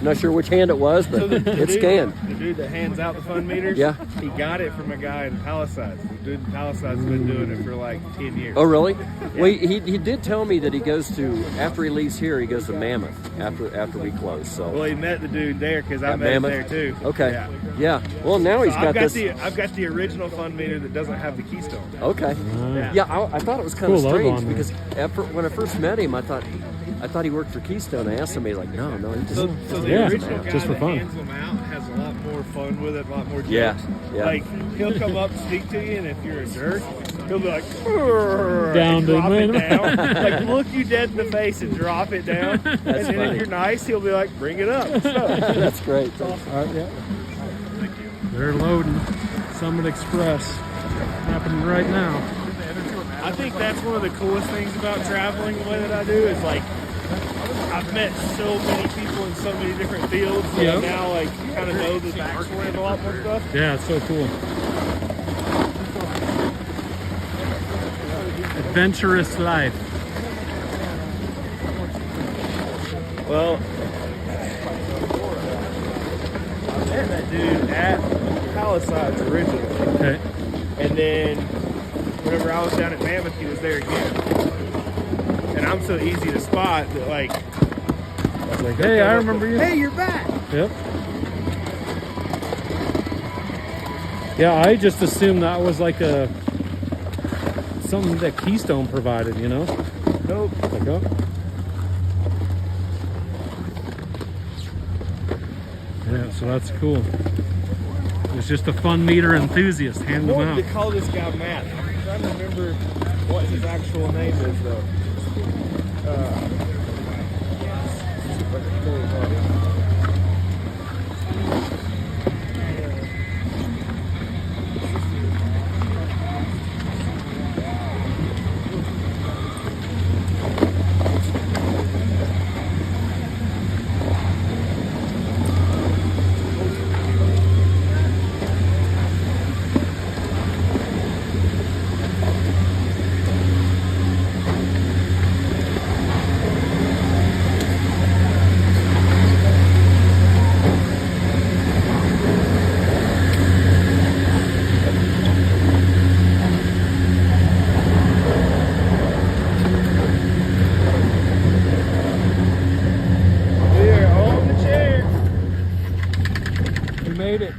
Not sure which hand it was, but it's scanned. The dude that hands out the fun meters, yeah, he got it from a guy in Palisades. The dude in Palisades has been doing it for like 10 years. Oh, really? Yeah. Well, he did tell me that he goes to, after he leaves here, he goes to Mammoth after we close. So. Well, he met the dude there because I met him there too. Okay. Yeah. Well, now he's got this. I've got the original fun meter that doesn't have the keystone. Okay. Yeah, I thought it was kind of strange because when I first met him, I thought he worked for Keystone. I asked him, he's like, no, he just. So the original guy just for fun. Hands them out has a lot more fun with it, a lot more jokes. Yeah. Like he'll come up and speak to you, and if you're a jerk, he'll be like, down, drop it down, like look you dead in the face and drop it down. And then funny. if you're nice, he'll be like, bring it up. That's great. Awesome. All right, yeah. Thank you. They're loading. Summit Express happening right now. I think that's one of the coolest things about traveling the way that I do is like I've met so many people in so many different fields that I now like kind of know the backstory of a lot more stuff. Yeah, it's so cool. Adventurous life. Well, I met that dude at Palisades originally. Okay. And then whenever I was down at Mammoth, he was there again. And I'm so easy to spot that like, hey, I remember you. Hey, you're back. Yep. Yeah, I just assumed that was like something that Keystone provided, you know? Nope. Like, oh. Yeah, so that's cool. It's just a fun meter enthusiast. Hand them out. They call this guy Matt. I'm trying to remember what his actual name is, though. Made it.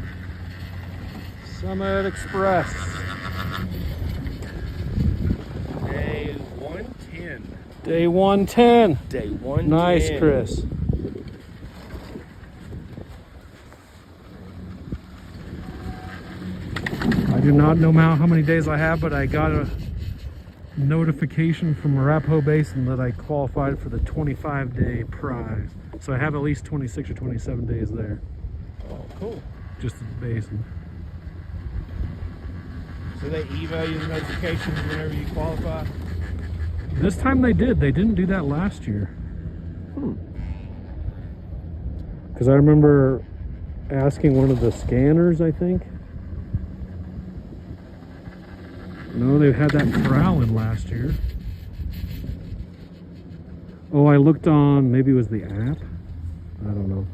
Summit Express. Day 110. Day 110. Day 110. Nice, Chris. I do not know how many days I have, but I got a notification from Arapahoe Basin that I qualified for the 25-day prize. So I have at least 26 or 27 days there. Oh, cool. Just at the basin. So they email you the notifications whenever you qualify? This time they did. They didn't do that last year. Because I remember asking one of the scanners, I think. No, they had that corral in last year. Oh, I looked on, maybe it was the app? I don't know.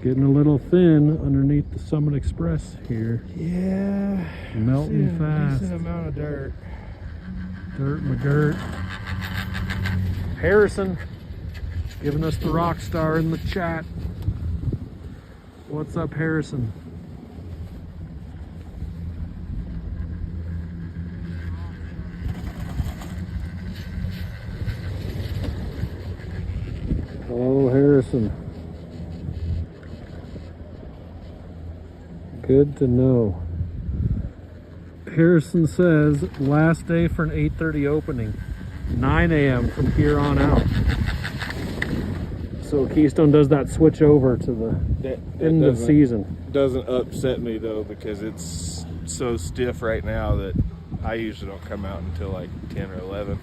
Getting a little thin underneath the Summit Express here. Yeah. Melting fast. Decent amount of dirt. Dirt McGirt. Harrison giving us the rock star in the chat. What's up, Harrison? Hello, Harrison. Good to know. Harrison says last day for an 8:30 opening, 9 a.m. from here on out. So Keystone does that switch over to the end of season. Doesn't upset me though, because it's so stiff right now that I usually don't come out until like 10 or 11.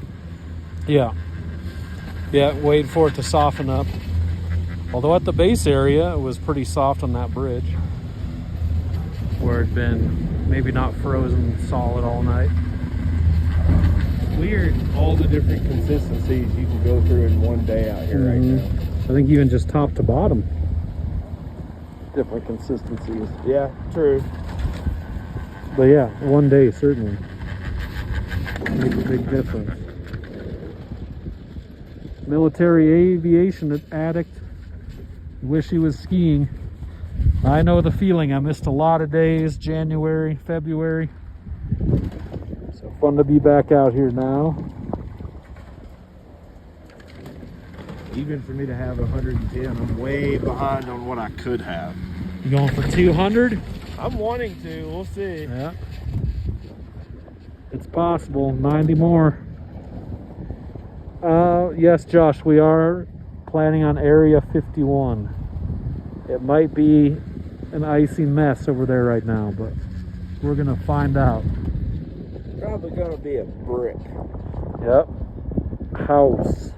Yeah. Yeah, wait for it to soften up. Although at the base area, it was pretty soft on that bridge, where it'd been maybe not frozen solid all night. Weird, all the different consistencies you can go through in one day out here right now. I think even just top to bottom, different consistencies. Yeah, true. But yeah, one day certainly makes a big difference. Military aviation addict. Wish he was skiing. I know the feeling. I missed a lot of days, January, February. So fun to be back out here now. Even for me to have 110, I'm way behind on what I could have. You going for 200? I'm wanting to, we'll see. Yeah. It's possible, 90 more. Yes, Josh, we are planning on Area 51. It might be an icy mess over there right now, but we're gonna find out. Probably gonna be a brick. Yep. House.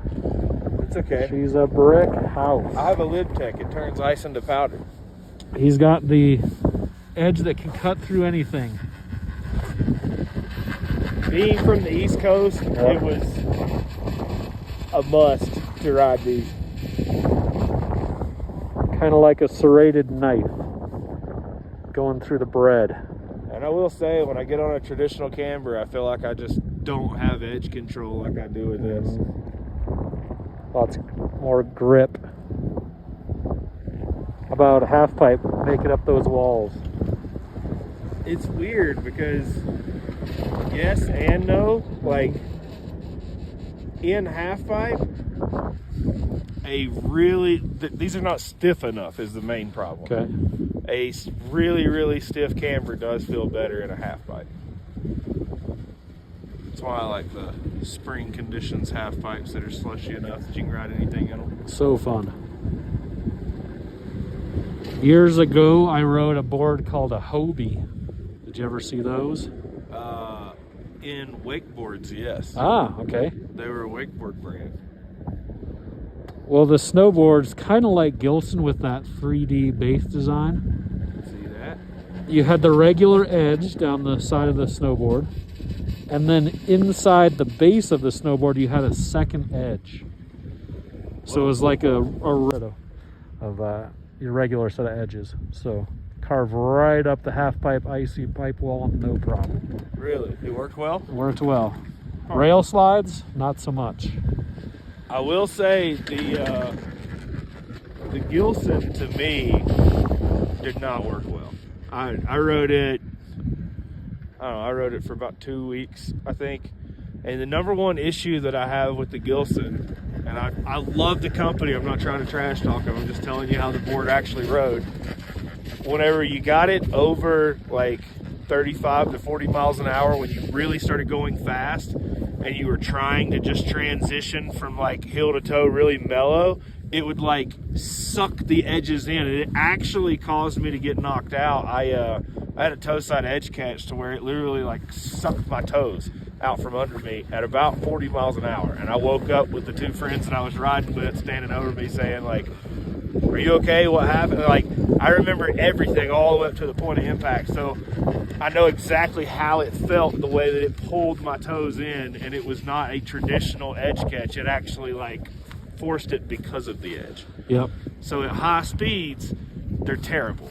It's okay. She's a brick house. I have a lid tech. It turns ice into powder. He's got the edge that can cut through anything. Being from the East Coast, Yep. It was a must to ride these. Kind of like a serrated knife going through the bread. And I will say, when I get on a traditional camber, I feel like I just don't have edge control like I do with this. Lots more grip. How about a half pipe making up those walls? It's weird because yes and no. Like in half pipe, these are not stiff enough is the main problem. Okay. A really stiff camber does feel better in a half pipe. That's why I like the spring conditions half pipes that are slushy enough that you can ride anything in them. So fun. Years ago, I rode a board called a Hobie. Did you ever see those? In wakeboards, yes. Ah, okay. They were a wakeboard brand. Well, the snowboard's kind of like Gilson with that 3D base design. See that? You had the regular edge down the side of the snowboard, and then inside the base of the snowboard, you had a second edge. So it was like a your regular set of edges. So carve right up the half pipe icy pipe wall, no problem. Really? It worked well? Worked well. Rail slides, not so much. I will say the Gilson to me did not work well. I rode it. I don't know. I rode it for about 2 weeks, I think. And the number one issue that I have with the Gilson, and I love the company. I'm not trying to trash talk them. I'm just telling you how the board actually rode. Whenever you got it over like 35 to 40 miles an hour, when you really started going fast and you were trying to just transition from like heel to toe really mellow, it would like suck the edges in, and it actually caused me to get knocked out. I had a toe side edge catch to where it literally like sucked my toes out from under me at about 40 miles an hour, and I woke up with the two friends that I was riding with standing over me saying like, "Are you okay? What happened?" Like, I remember everything all the way up to the point of impact, so I know exactly how it felt, the way that it pulled my toes in, and it was not a traditional edge catch. It actually like forced it because of the edge. Yep. So at high speeds, they're terrible.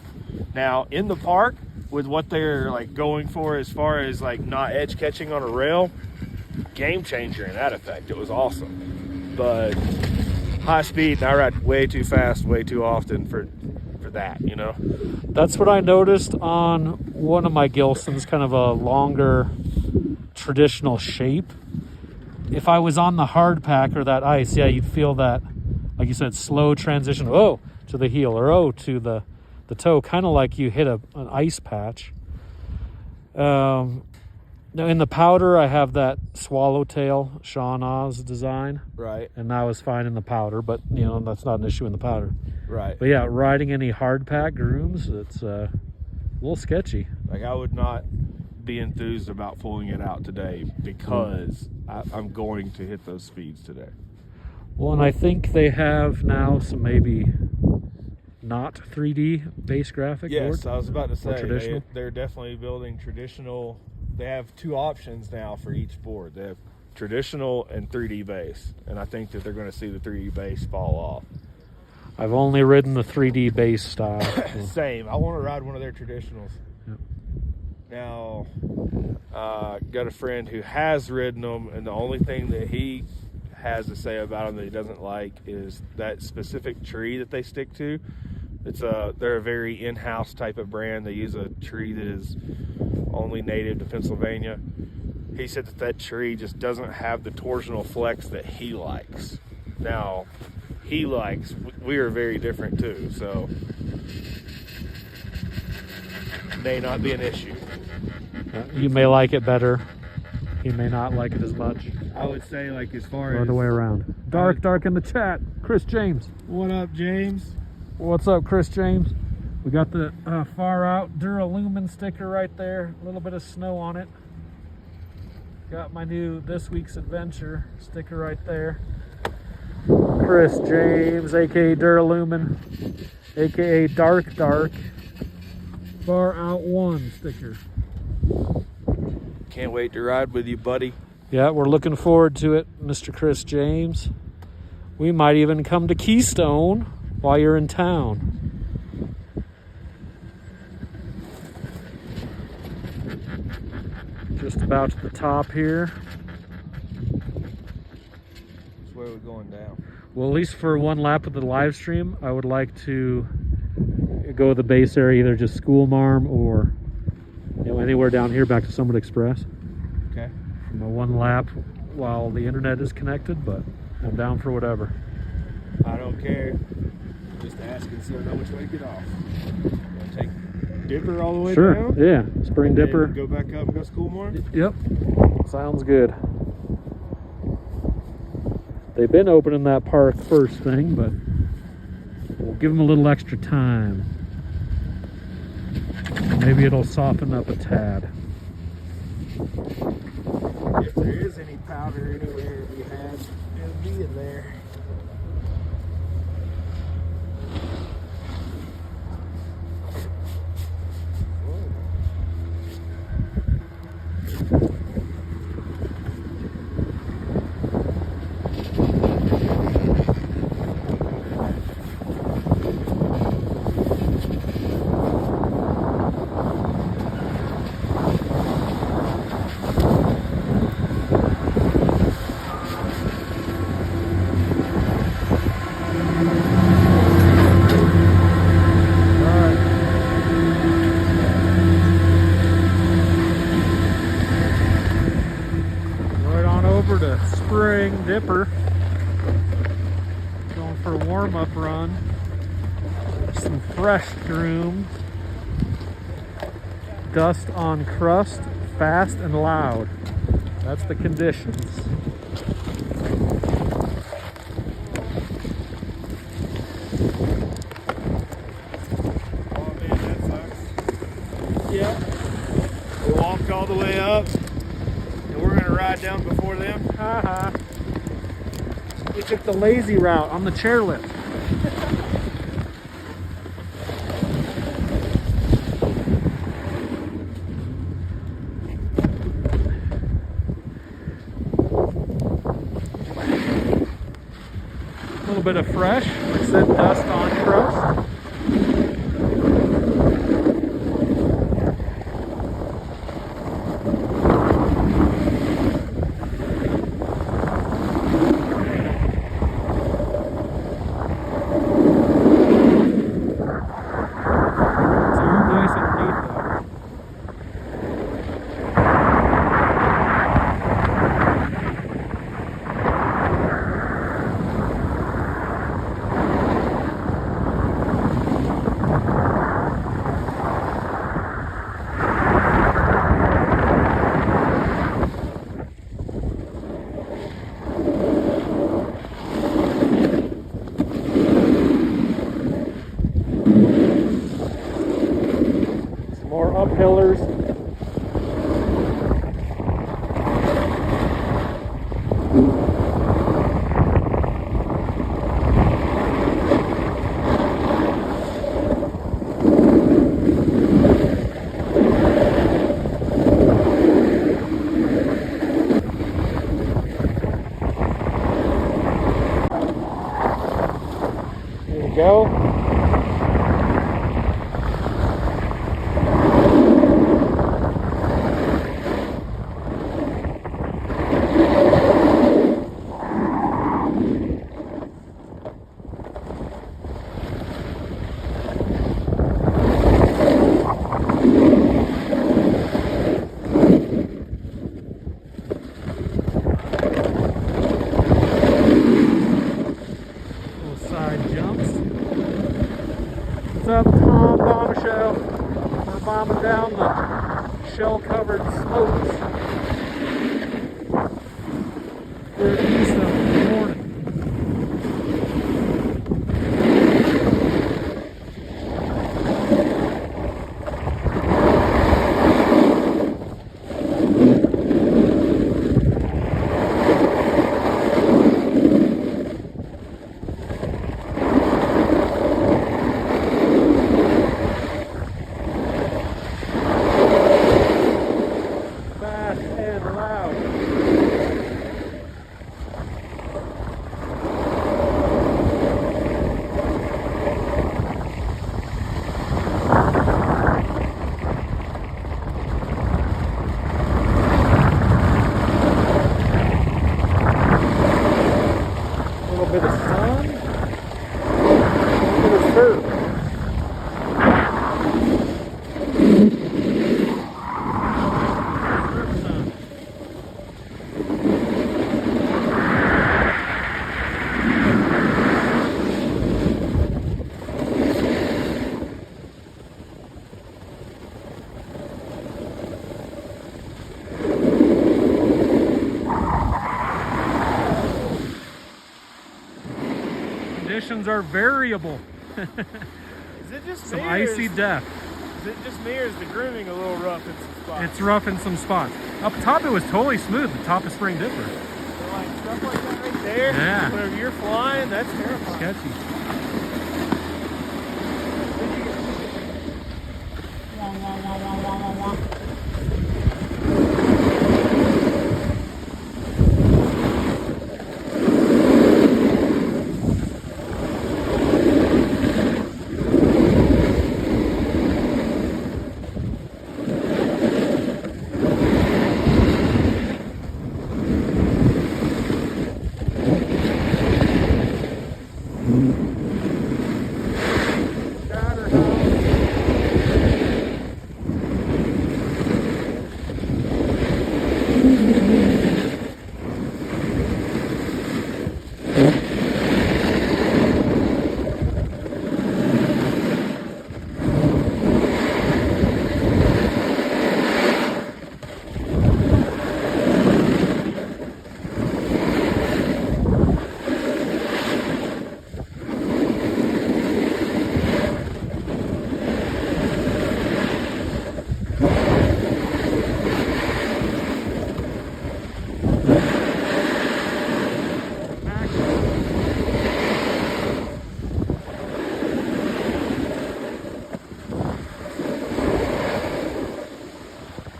Now in the park, with what they're like going for as far as like not edge catching on a rail, game changer in that effect. It was awesome. But high speed, and I ride way too fast, way too often for that, you know. That's what I noticed on one of my Gilsons, kind of a longer traditional shape. If I was on the hard pack or that ice, yeah, you'd feel that, like you said, slow transition, oh, to the heel, or oh, to the toe, kind of like you hit an ice patch. Now in the powder, I have that swallowtail Sean Oz design. Right. And that was fine in the powder, but you know, that's not an issue in the powder. Right. But yeah, riding any hard pack grooms, it's a little sketchy. Like I would not be enthused about pulling it out today because I'm going to hit those speeds today. Well, and I think they have now some maybe not 3D base graphic boards. Yes, I was about to say traditional. they're definitely building traditional. They have two options now for each board. They have traditional and 3D base, and I think that they're going to see the 3D base fall off. I've only ridden the 3D base style. Same. I want to ride one of their traditionals. Yep. Now, got a friend who has ridden them, and the only thing that he has to say about them that he doesn't like is that specific tree that they stick to. They're a very in-house type of brand. They use a tree that is only native to Pennsylvania. He said that tree just doesn't have the torsional flex that he likes. Now, we are very different too, so may not be an issue. You may like it better. He may not like it as much. I would say, like, as far Or as the way around. Dark in the chat. Chris James. What up, James? What's up, Chris James? We got the far out Duralumin sticker right there. A little bit of snow on it. Got my new This Week's Adventure sticker right there. Chris James, aka Duralumin, aka Dark. Far out 1 sticker. Can't wait to ride with you, buddy. Yeah, we're looking forward to it, Mr. Chris James. We might even come to Keystone while you're in town. Just about to the top here. That's where we're going down. Well, at least for one lap of the live stream, I would like to go to the base area, either just School Marm or anywhere down here back to Summit Express. Okay. For my one lap while the internet is connected, but I'm down for whatever. I don't care. Just asking so I know which way to get off. You want to take Dipper all the way Sure. down? Yeah, Spring And Dipper. then go back up and go School more? Yep. Sounds good. They've been opening that park first thing, but we'll give them a little extra time. Maybe it'll soften up a tad. If there is any powder anywhere to be had, it'll be in there. Dipper. Going for a warm-up run. Some fresh grooms. Dust on crust, fast and loud. That's the conditions. Oh man, that sucks. Yeah. We walked all the way up, and we're gonna ride down before them. Haha. We took the lazy route on the chairlift. A little bit of fresh, like I said, dust on crust. Go. Side jumps. What's up, Tom Bombshell? We're bombing down the shell-covered slopes. Here at KEYSTONE. Good morning. Conditions are variable. Is it just Some me, icy death. Is it just me, or is the grooming a little rough in some spots? It's rough in some spots. Up top it was totally smooth, the top of Spring Dipper. So like stuff like that right there, Yeah. whenever you're flying, that's terrifying. Sketchy.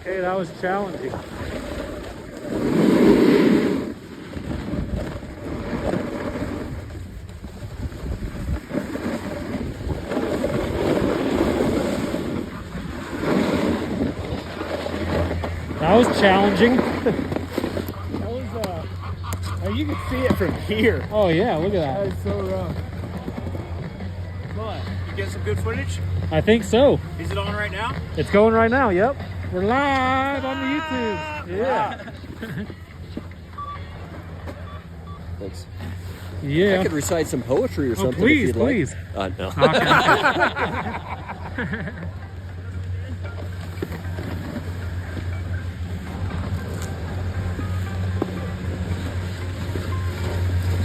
Okay, that was challenging. That was challenging. That was, oh, you can see it from here. Oh yeah, look at That that. is so rough. But you get some good footage? I think so. Is it on right now? It's going right now, yep. We're live on the YouTube. Yeah. Thanks. I Yeah. could recite some poetry or something. Please, if you'd please. Like. No.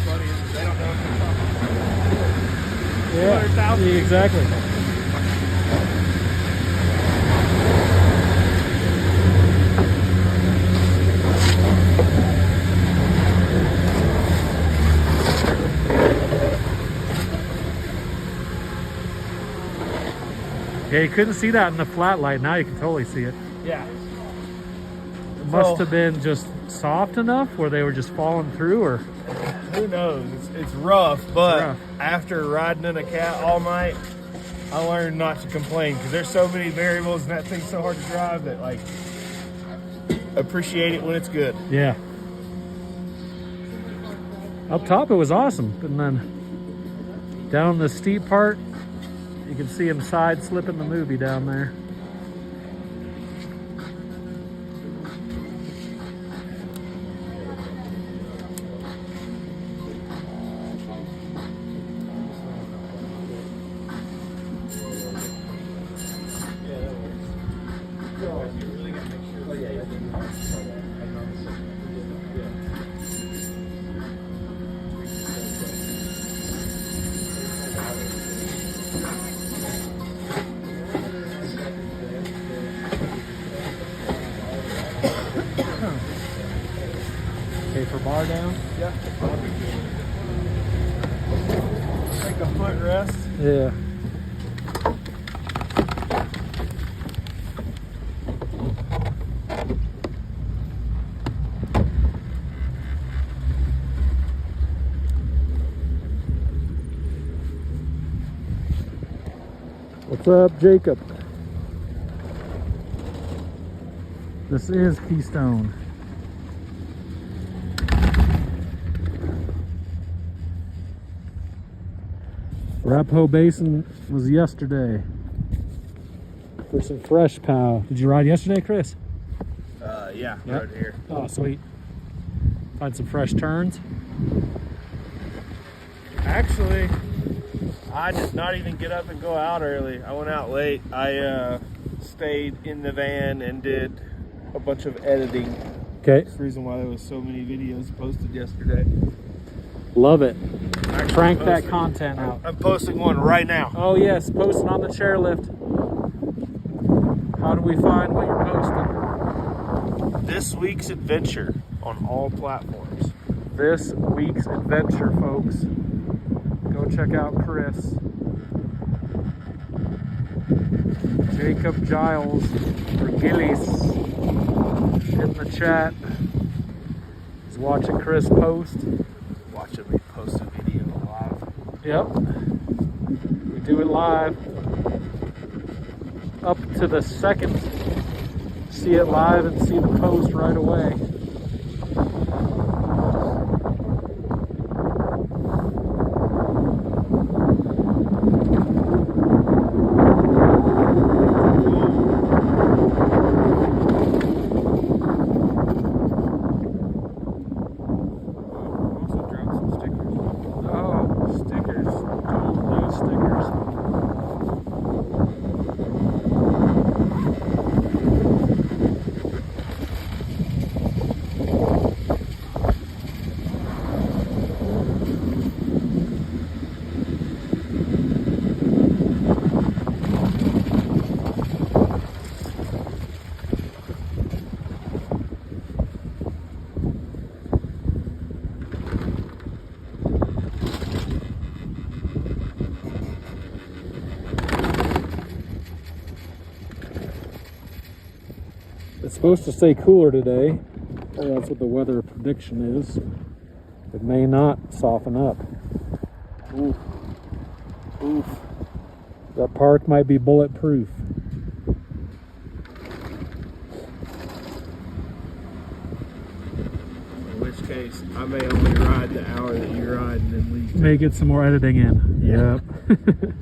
Funny, they don't know what they're talking about. Yeah, 200,000. exactly. Yeah, you couldn't see that in the flat light. Now you can totally see it. Yeah. It must have been just soft enough where they were just falling through, or who knows? It's rough, but rough. After riding in a cat all night, I learned not to complain because there's so many variables and that thing's so hard to drive that, like, appreciate it when it's good. Yeah. Up top it was awesome, and then down the steep part, you can see him side slipping the movie down there. Paper bar down? Yeah. Take a foot rest. Yeah. What's up, Jacob? This is Keystone. Arapahoe Basin was yesterday for some fresh pow. Did you ride yesterday, Chris? Yeah, Yep. right here. Oh, sweet. Find some fresh turns. Actually, I did not even get up and go out early. I went out late. I stayed in the van and did a bunch of editing. Okay. That's the reason why there was so many videos posted yesterday. Love it. Actually, Crank that posting- content out. I'm posting one right now. Oh yes, posting on the chairlift. How do we find what you're posting? This week's adventure on all platforms. This week's adventure, folks. Go check out Chris. Jacob Giles, or Gillies, in the chat. He's watching Chris post. Watching me post a video live. Yep. We do it live. Up to the second. See it live and see the post right away. Also dropped some stickers. Oh, stickers. Dual blue stickers. It's supposed to stay cooler today. Or that's what the weather prediction is. It may not soften up. Oof. Oof. That park might be bulletproof. In which case, I may only ride the hour that you ride and then leave. May get some more editing in. Yeah. Yep.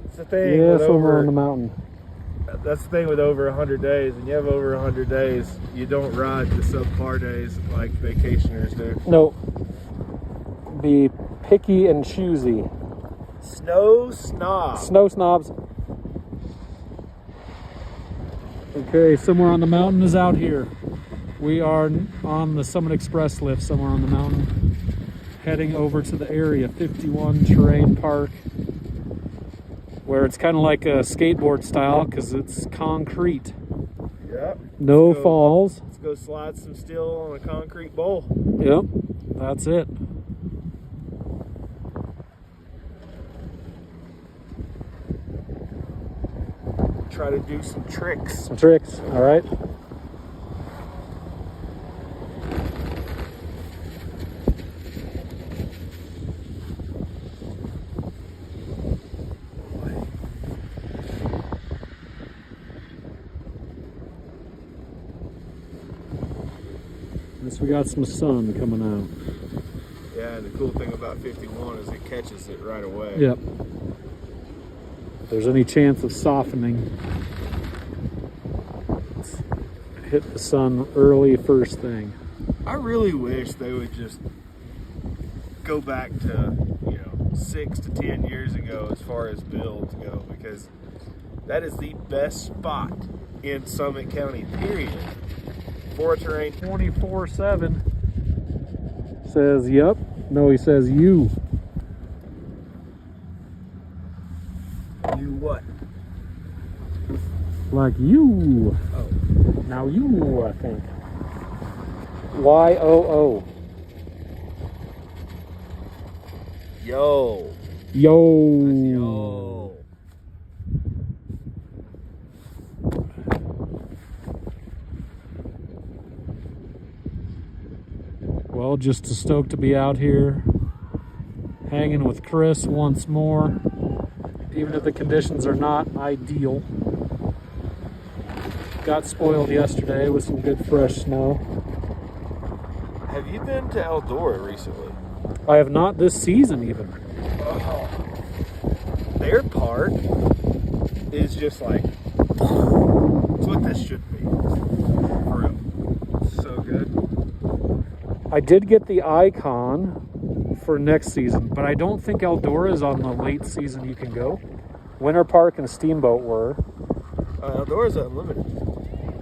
That's the thing. Yeah, with somewhere over, on the mountain. That's the thing with over 100 days. When you have over 100 days, you don't ride the subpar days like vacationers do. No. Be picky and choosy. Snow snob. Snow snobs. Okay, somewhere on the mountain is out here. We are on the Summit Express lift somewhere on the mountain, heading over to the Area 51 Terrain Park, where it's kind of like a skateboard style because it's concrete. Yep. No Let's go- falls. Let's go slide some steel on a concrete bowl. Yep, that's it. try to do some tricks. Some tricks, all right. We got some sun coming out. Yeah, and the cool thing about 51 is it catches it right away. Yep. If there's any chance of softening, hit the sun early first thing. I really wish they would just go back to, 6 to 10 years ago as far as builds go, because that is the best spot in Summit County, period. For terrain 24/7 says yep. No, he says you. You what? Like you. Oh. Now you, I think. YOO. Yo. Yo. Yo. Well, just stoked to be out here hanging with Chris once more, even if the conditions are not ideal. Got spoiled yesterday with some good fresh snow. Have you been to Eldora recently? I have not this season even. Oh. Their park is just like, it's what this should be. For real. So good. I did get the icon for next season, but I don't think Eldora is on the late season you can go. Winter Park and Steamboat were. Eldora's unlimited.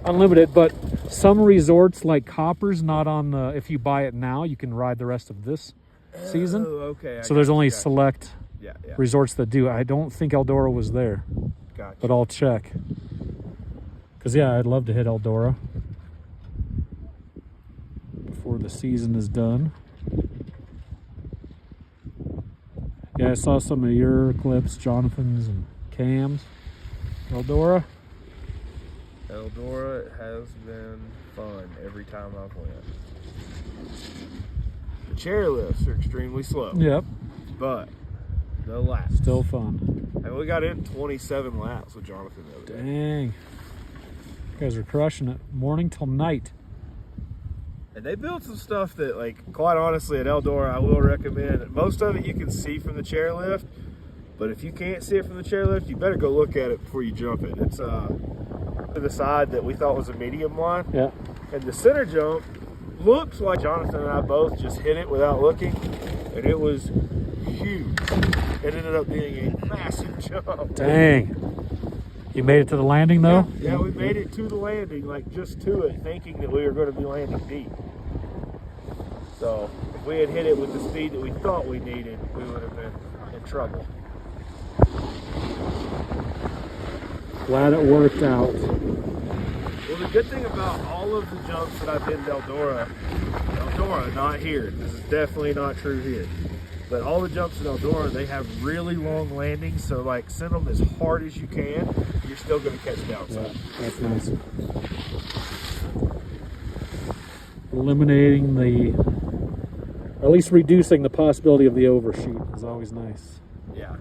Unlimited, but some resorts like Copper's not on the, if you buy it now, you can ride the rest of this season. Oh, okay. So there's only select yeah. resorts that do. I don't think Eldora was there, Gotcha. but I'll check. Because, yeah, I'd love to hit Eldora before the season is done. Yeah, I saw some of your clips, Jonathan's and Cam's. Eldora? Eldora has been fun every time I've went. The chairlifts are extremely slow. Yep. But the laps. Still fun. And we got in 27 laps with Jonathan the other day. Dang. You guys are crushing it. Morning till night. And they built some stuff that, like, quite honestly, at Eldora, I will recommend. Most of it you can see from the chairlift, but if you can't see it from the chairlift, you better go look at it before you jump it. It's to the side that we thought was a medium line. Yeah. And the center jump looks like Jonathan and I both just hit it without looking, and it was huge. It ended up being a massive jump. Dang. You made it to the landing, though? Yeah, we made it to the landing, like just to it, thinking that we were going to be landing deep. So if we had hit it with the speed that we thought we needed, we would have been in trouble. Glad it worked out. Well, the good thing about all of the jumps that I've been to Eldora, not here, this is definitely not true here, but all the jumps in Eldora, they have really long landings, so like send them as hard as you can, you're still going to catch downside. Yeah, that's nice. Eliminating the, or at least reducing the possibility of the overshoot is always nice. Yeah.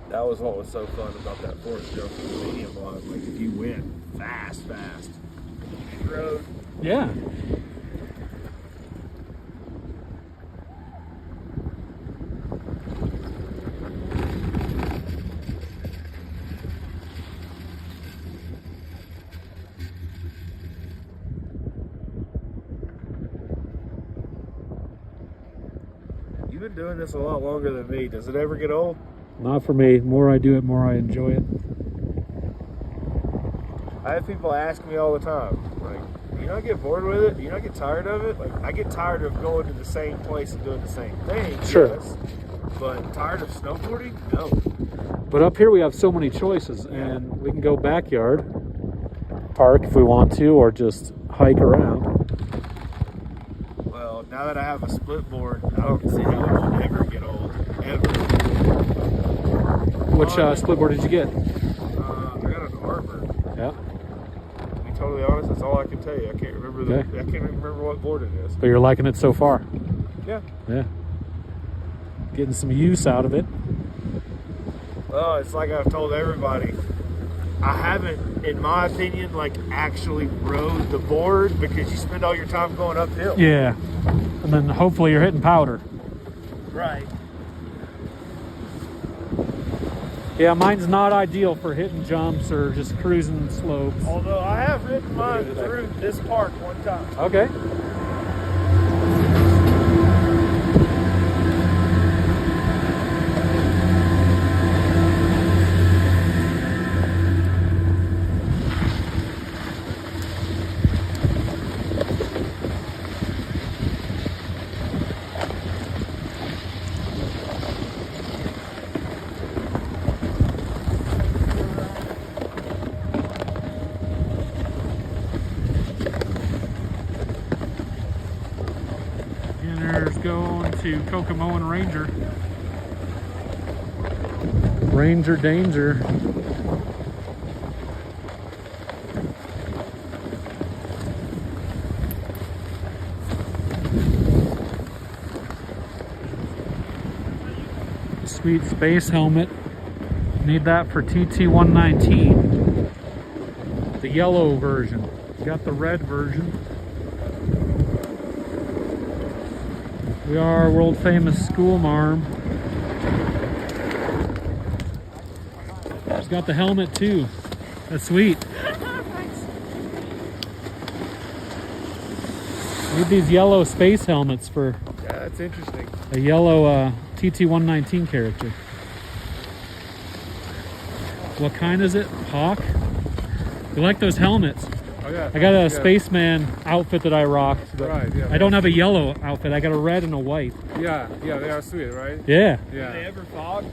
That was what was so fun about that fourth jump in the medium line. Like, if you went fast. Road. Yeah. You've been doing this a lot longer than me. Does it ever get old? Not for me. The more I do it, more I enjoy it. I have people ask me all the time, like, do you not get bored with it? Do you not get tired of it? Like, I get tired of going to the same place and doing the same thing. Sure. Yes, but tired of snowboarding? No. But up here we have so many choices, and we can go backyard, park if we want to, or just hike around. now that I have a split board, I don't see how it will ever get old. Ever. Which split board did you get? I got an Arbor. Yeah. To be totally honest, that's all I can tell you. I can't remember Okay. I can't remember what board it is. But you're liking it so far? Yeah. Yeah. Getting some use out of it. Oh, it's like I've told everybody. I haven't, in my opinion, like actually rode the board because you spend all your time going uphill. Yeah. And then hopefully you're hitting powder. Right. Yeah, mine's not ideal for hitting jumps or just cruising slopes. Although I have ridden mine through this park one time. Okay. Going to Kokomo and Ranger. Ranger danger. Sweet space helmet. Need that for TT119. The yellow version. Got the red version. We are world famous school marm. She's got the helmet too. That's sweet. Need these yellow space helmets for Yeah, that's interesting. a yellow TT119 character. What kind is it? Hawk? You like those helmets? Oh, yeah. I got a spaceman outfit that I rock. But Right, yeah. I don't have a yellow outfit. I got a red and a white. Yeah, they are sweet, right? Yeah. Do they ever fog?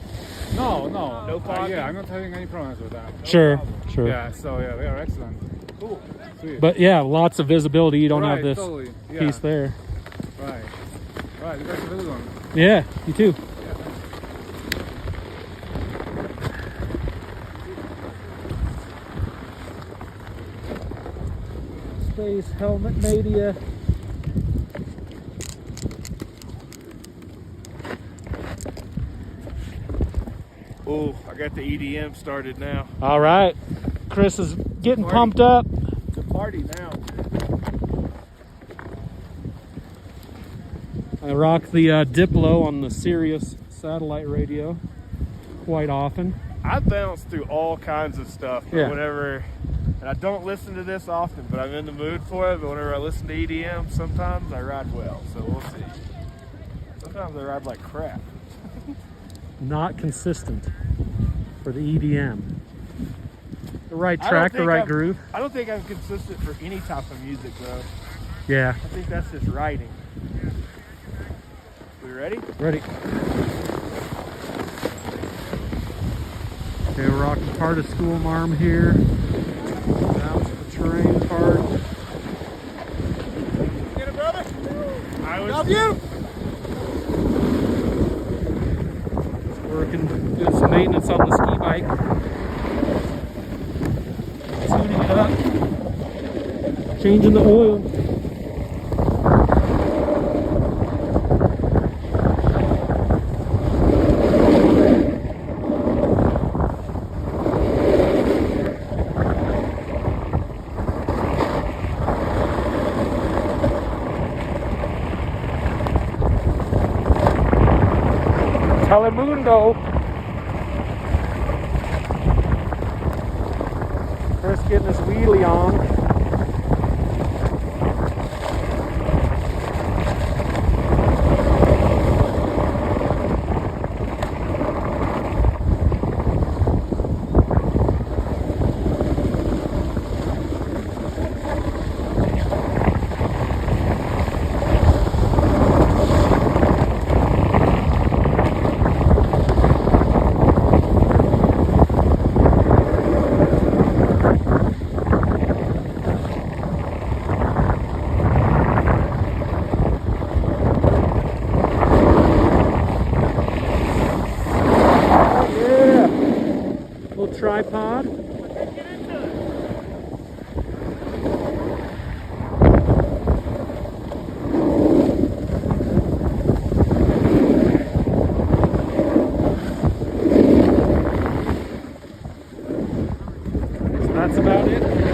No. No fog? Yeah, I'm not having any problems with that. Sure. Sure. Yeah, so yeah, they are excellent. Cool. Sweet. But yeah, lots of visibility. You don't right, have this totally. Yeah. piece there. Right. Right, that's a good one. Yeah, you too. Space helmet media. Oh, I got the EDM started now. All right. Chris is getting pumped up. It's a party now. I rock the Diplo on the Sirius satellite radio quite often. I bounce through all kinds of stuff, but Yeah. whenever, and I don't listen to this often, but I'm in the mood for it. But whenever I listen to EDM, sometimes I ride well, so we'll see. Sometimes I ride like crap. Not consistent for the EDM. The right I don't track, the think right I'm- groove. I don't think I'm consistent for any type of music, though. Yeah. I think that's just writing. We ready? Ready. Okay, we're rocking part of school marm here. Down to the terrain part. Get it, brother. I was. Love you. Working, doing some maintenance on the ski bike. Tuning it up. Changing the oil. Telemundo. Chris getting his wheelie on. tripod.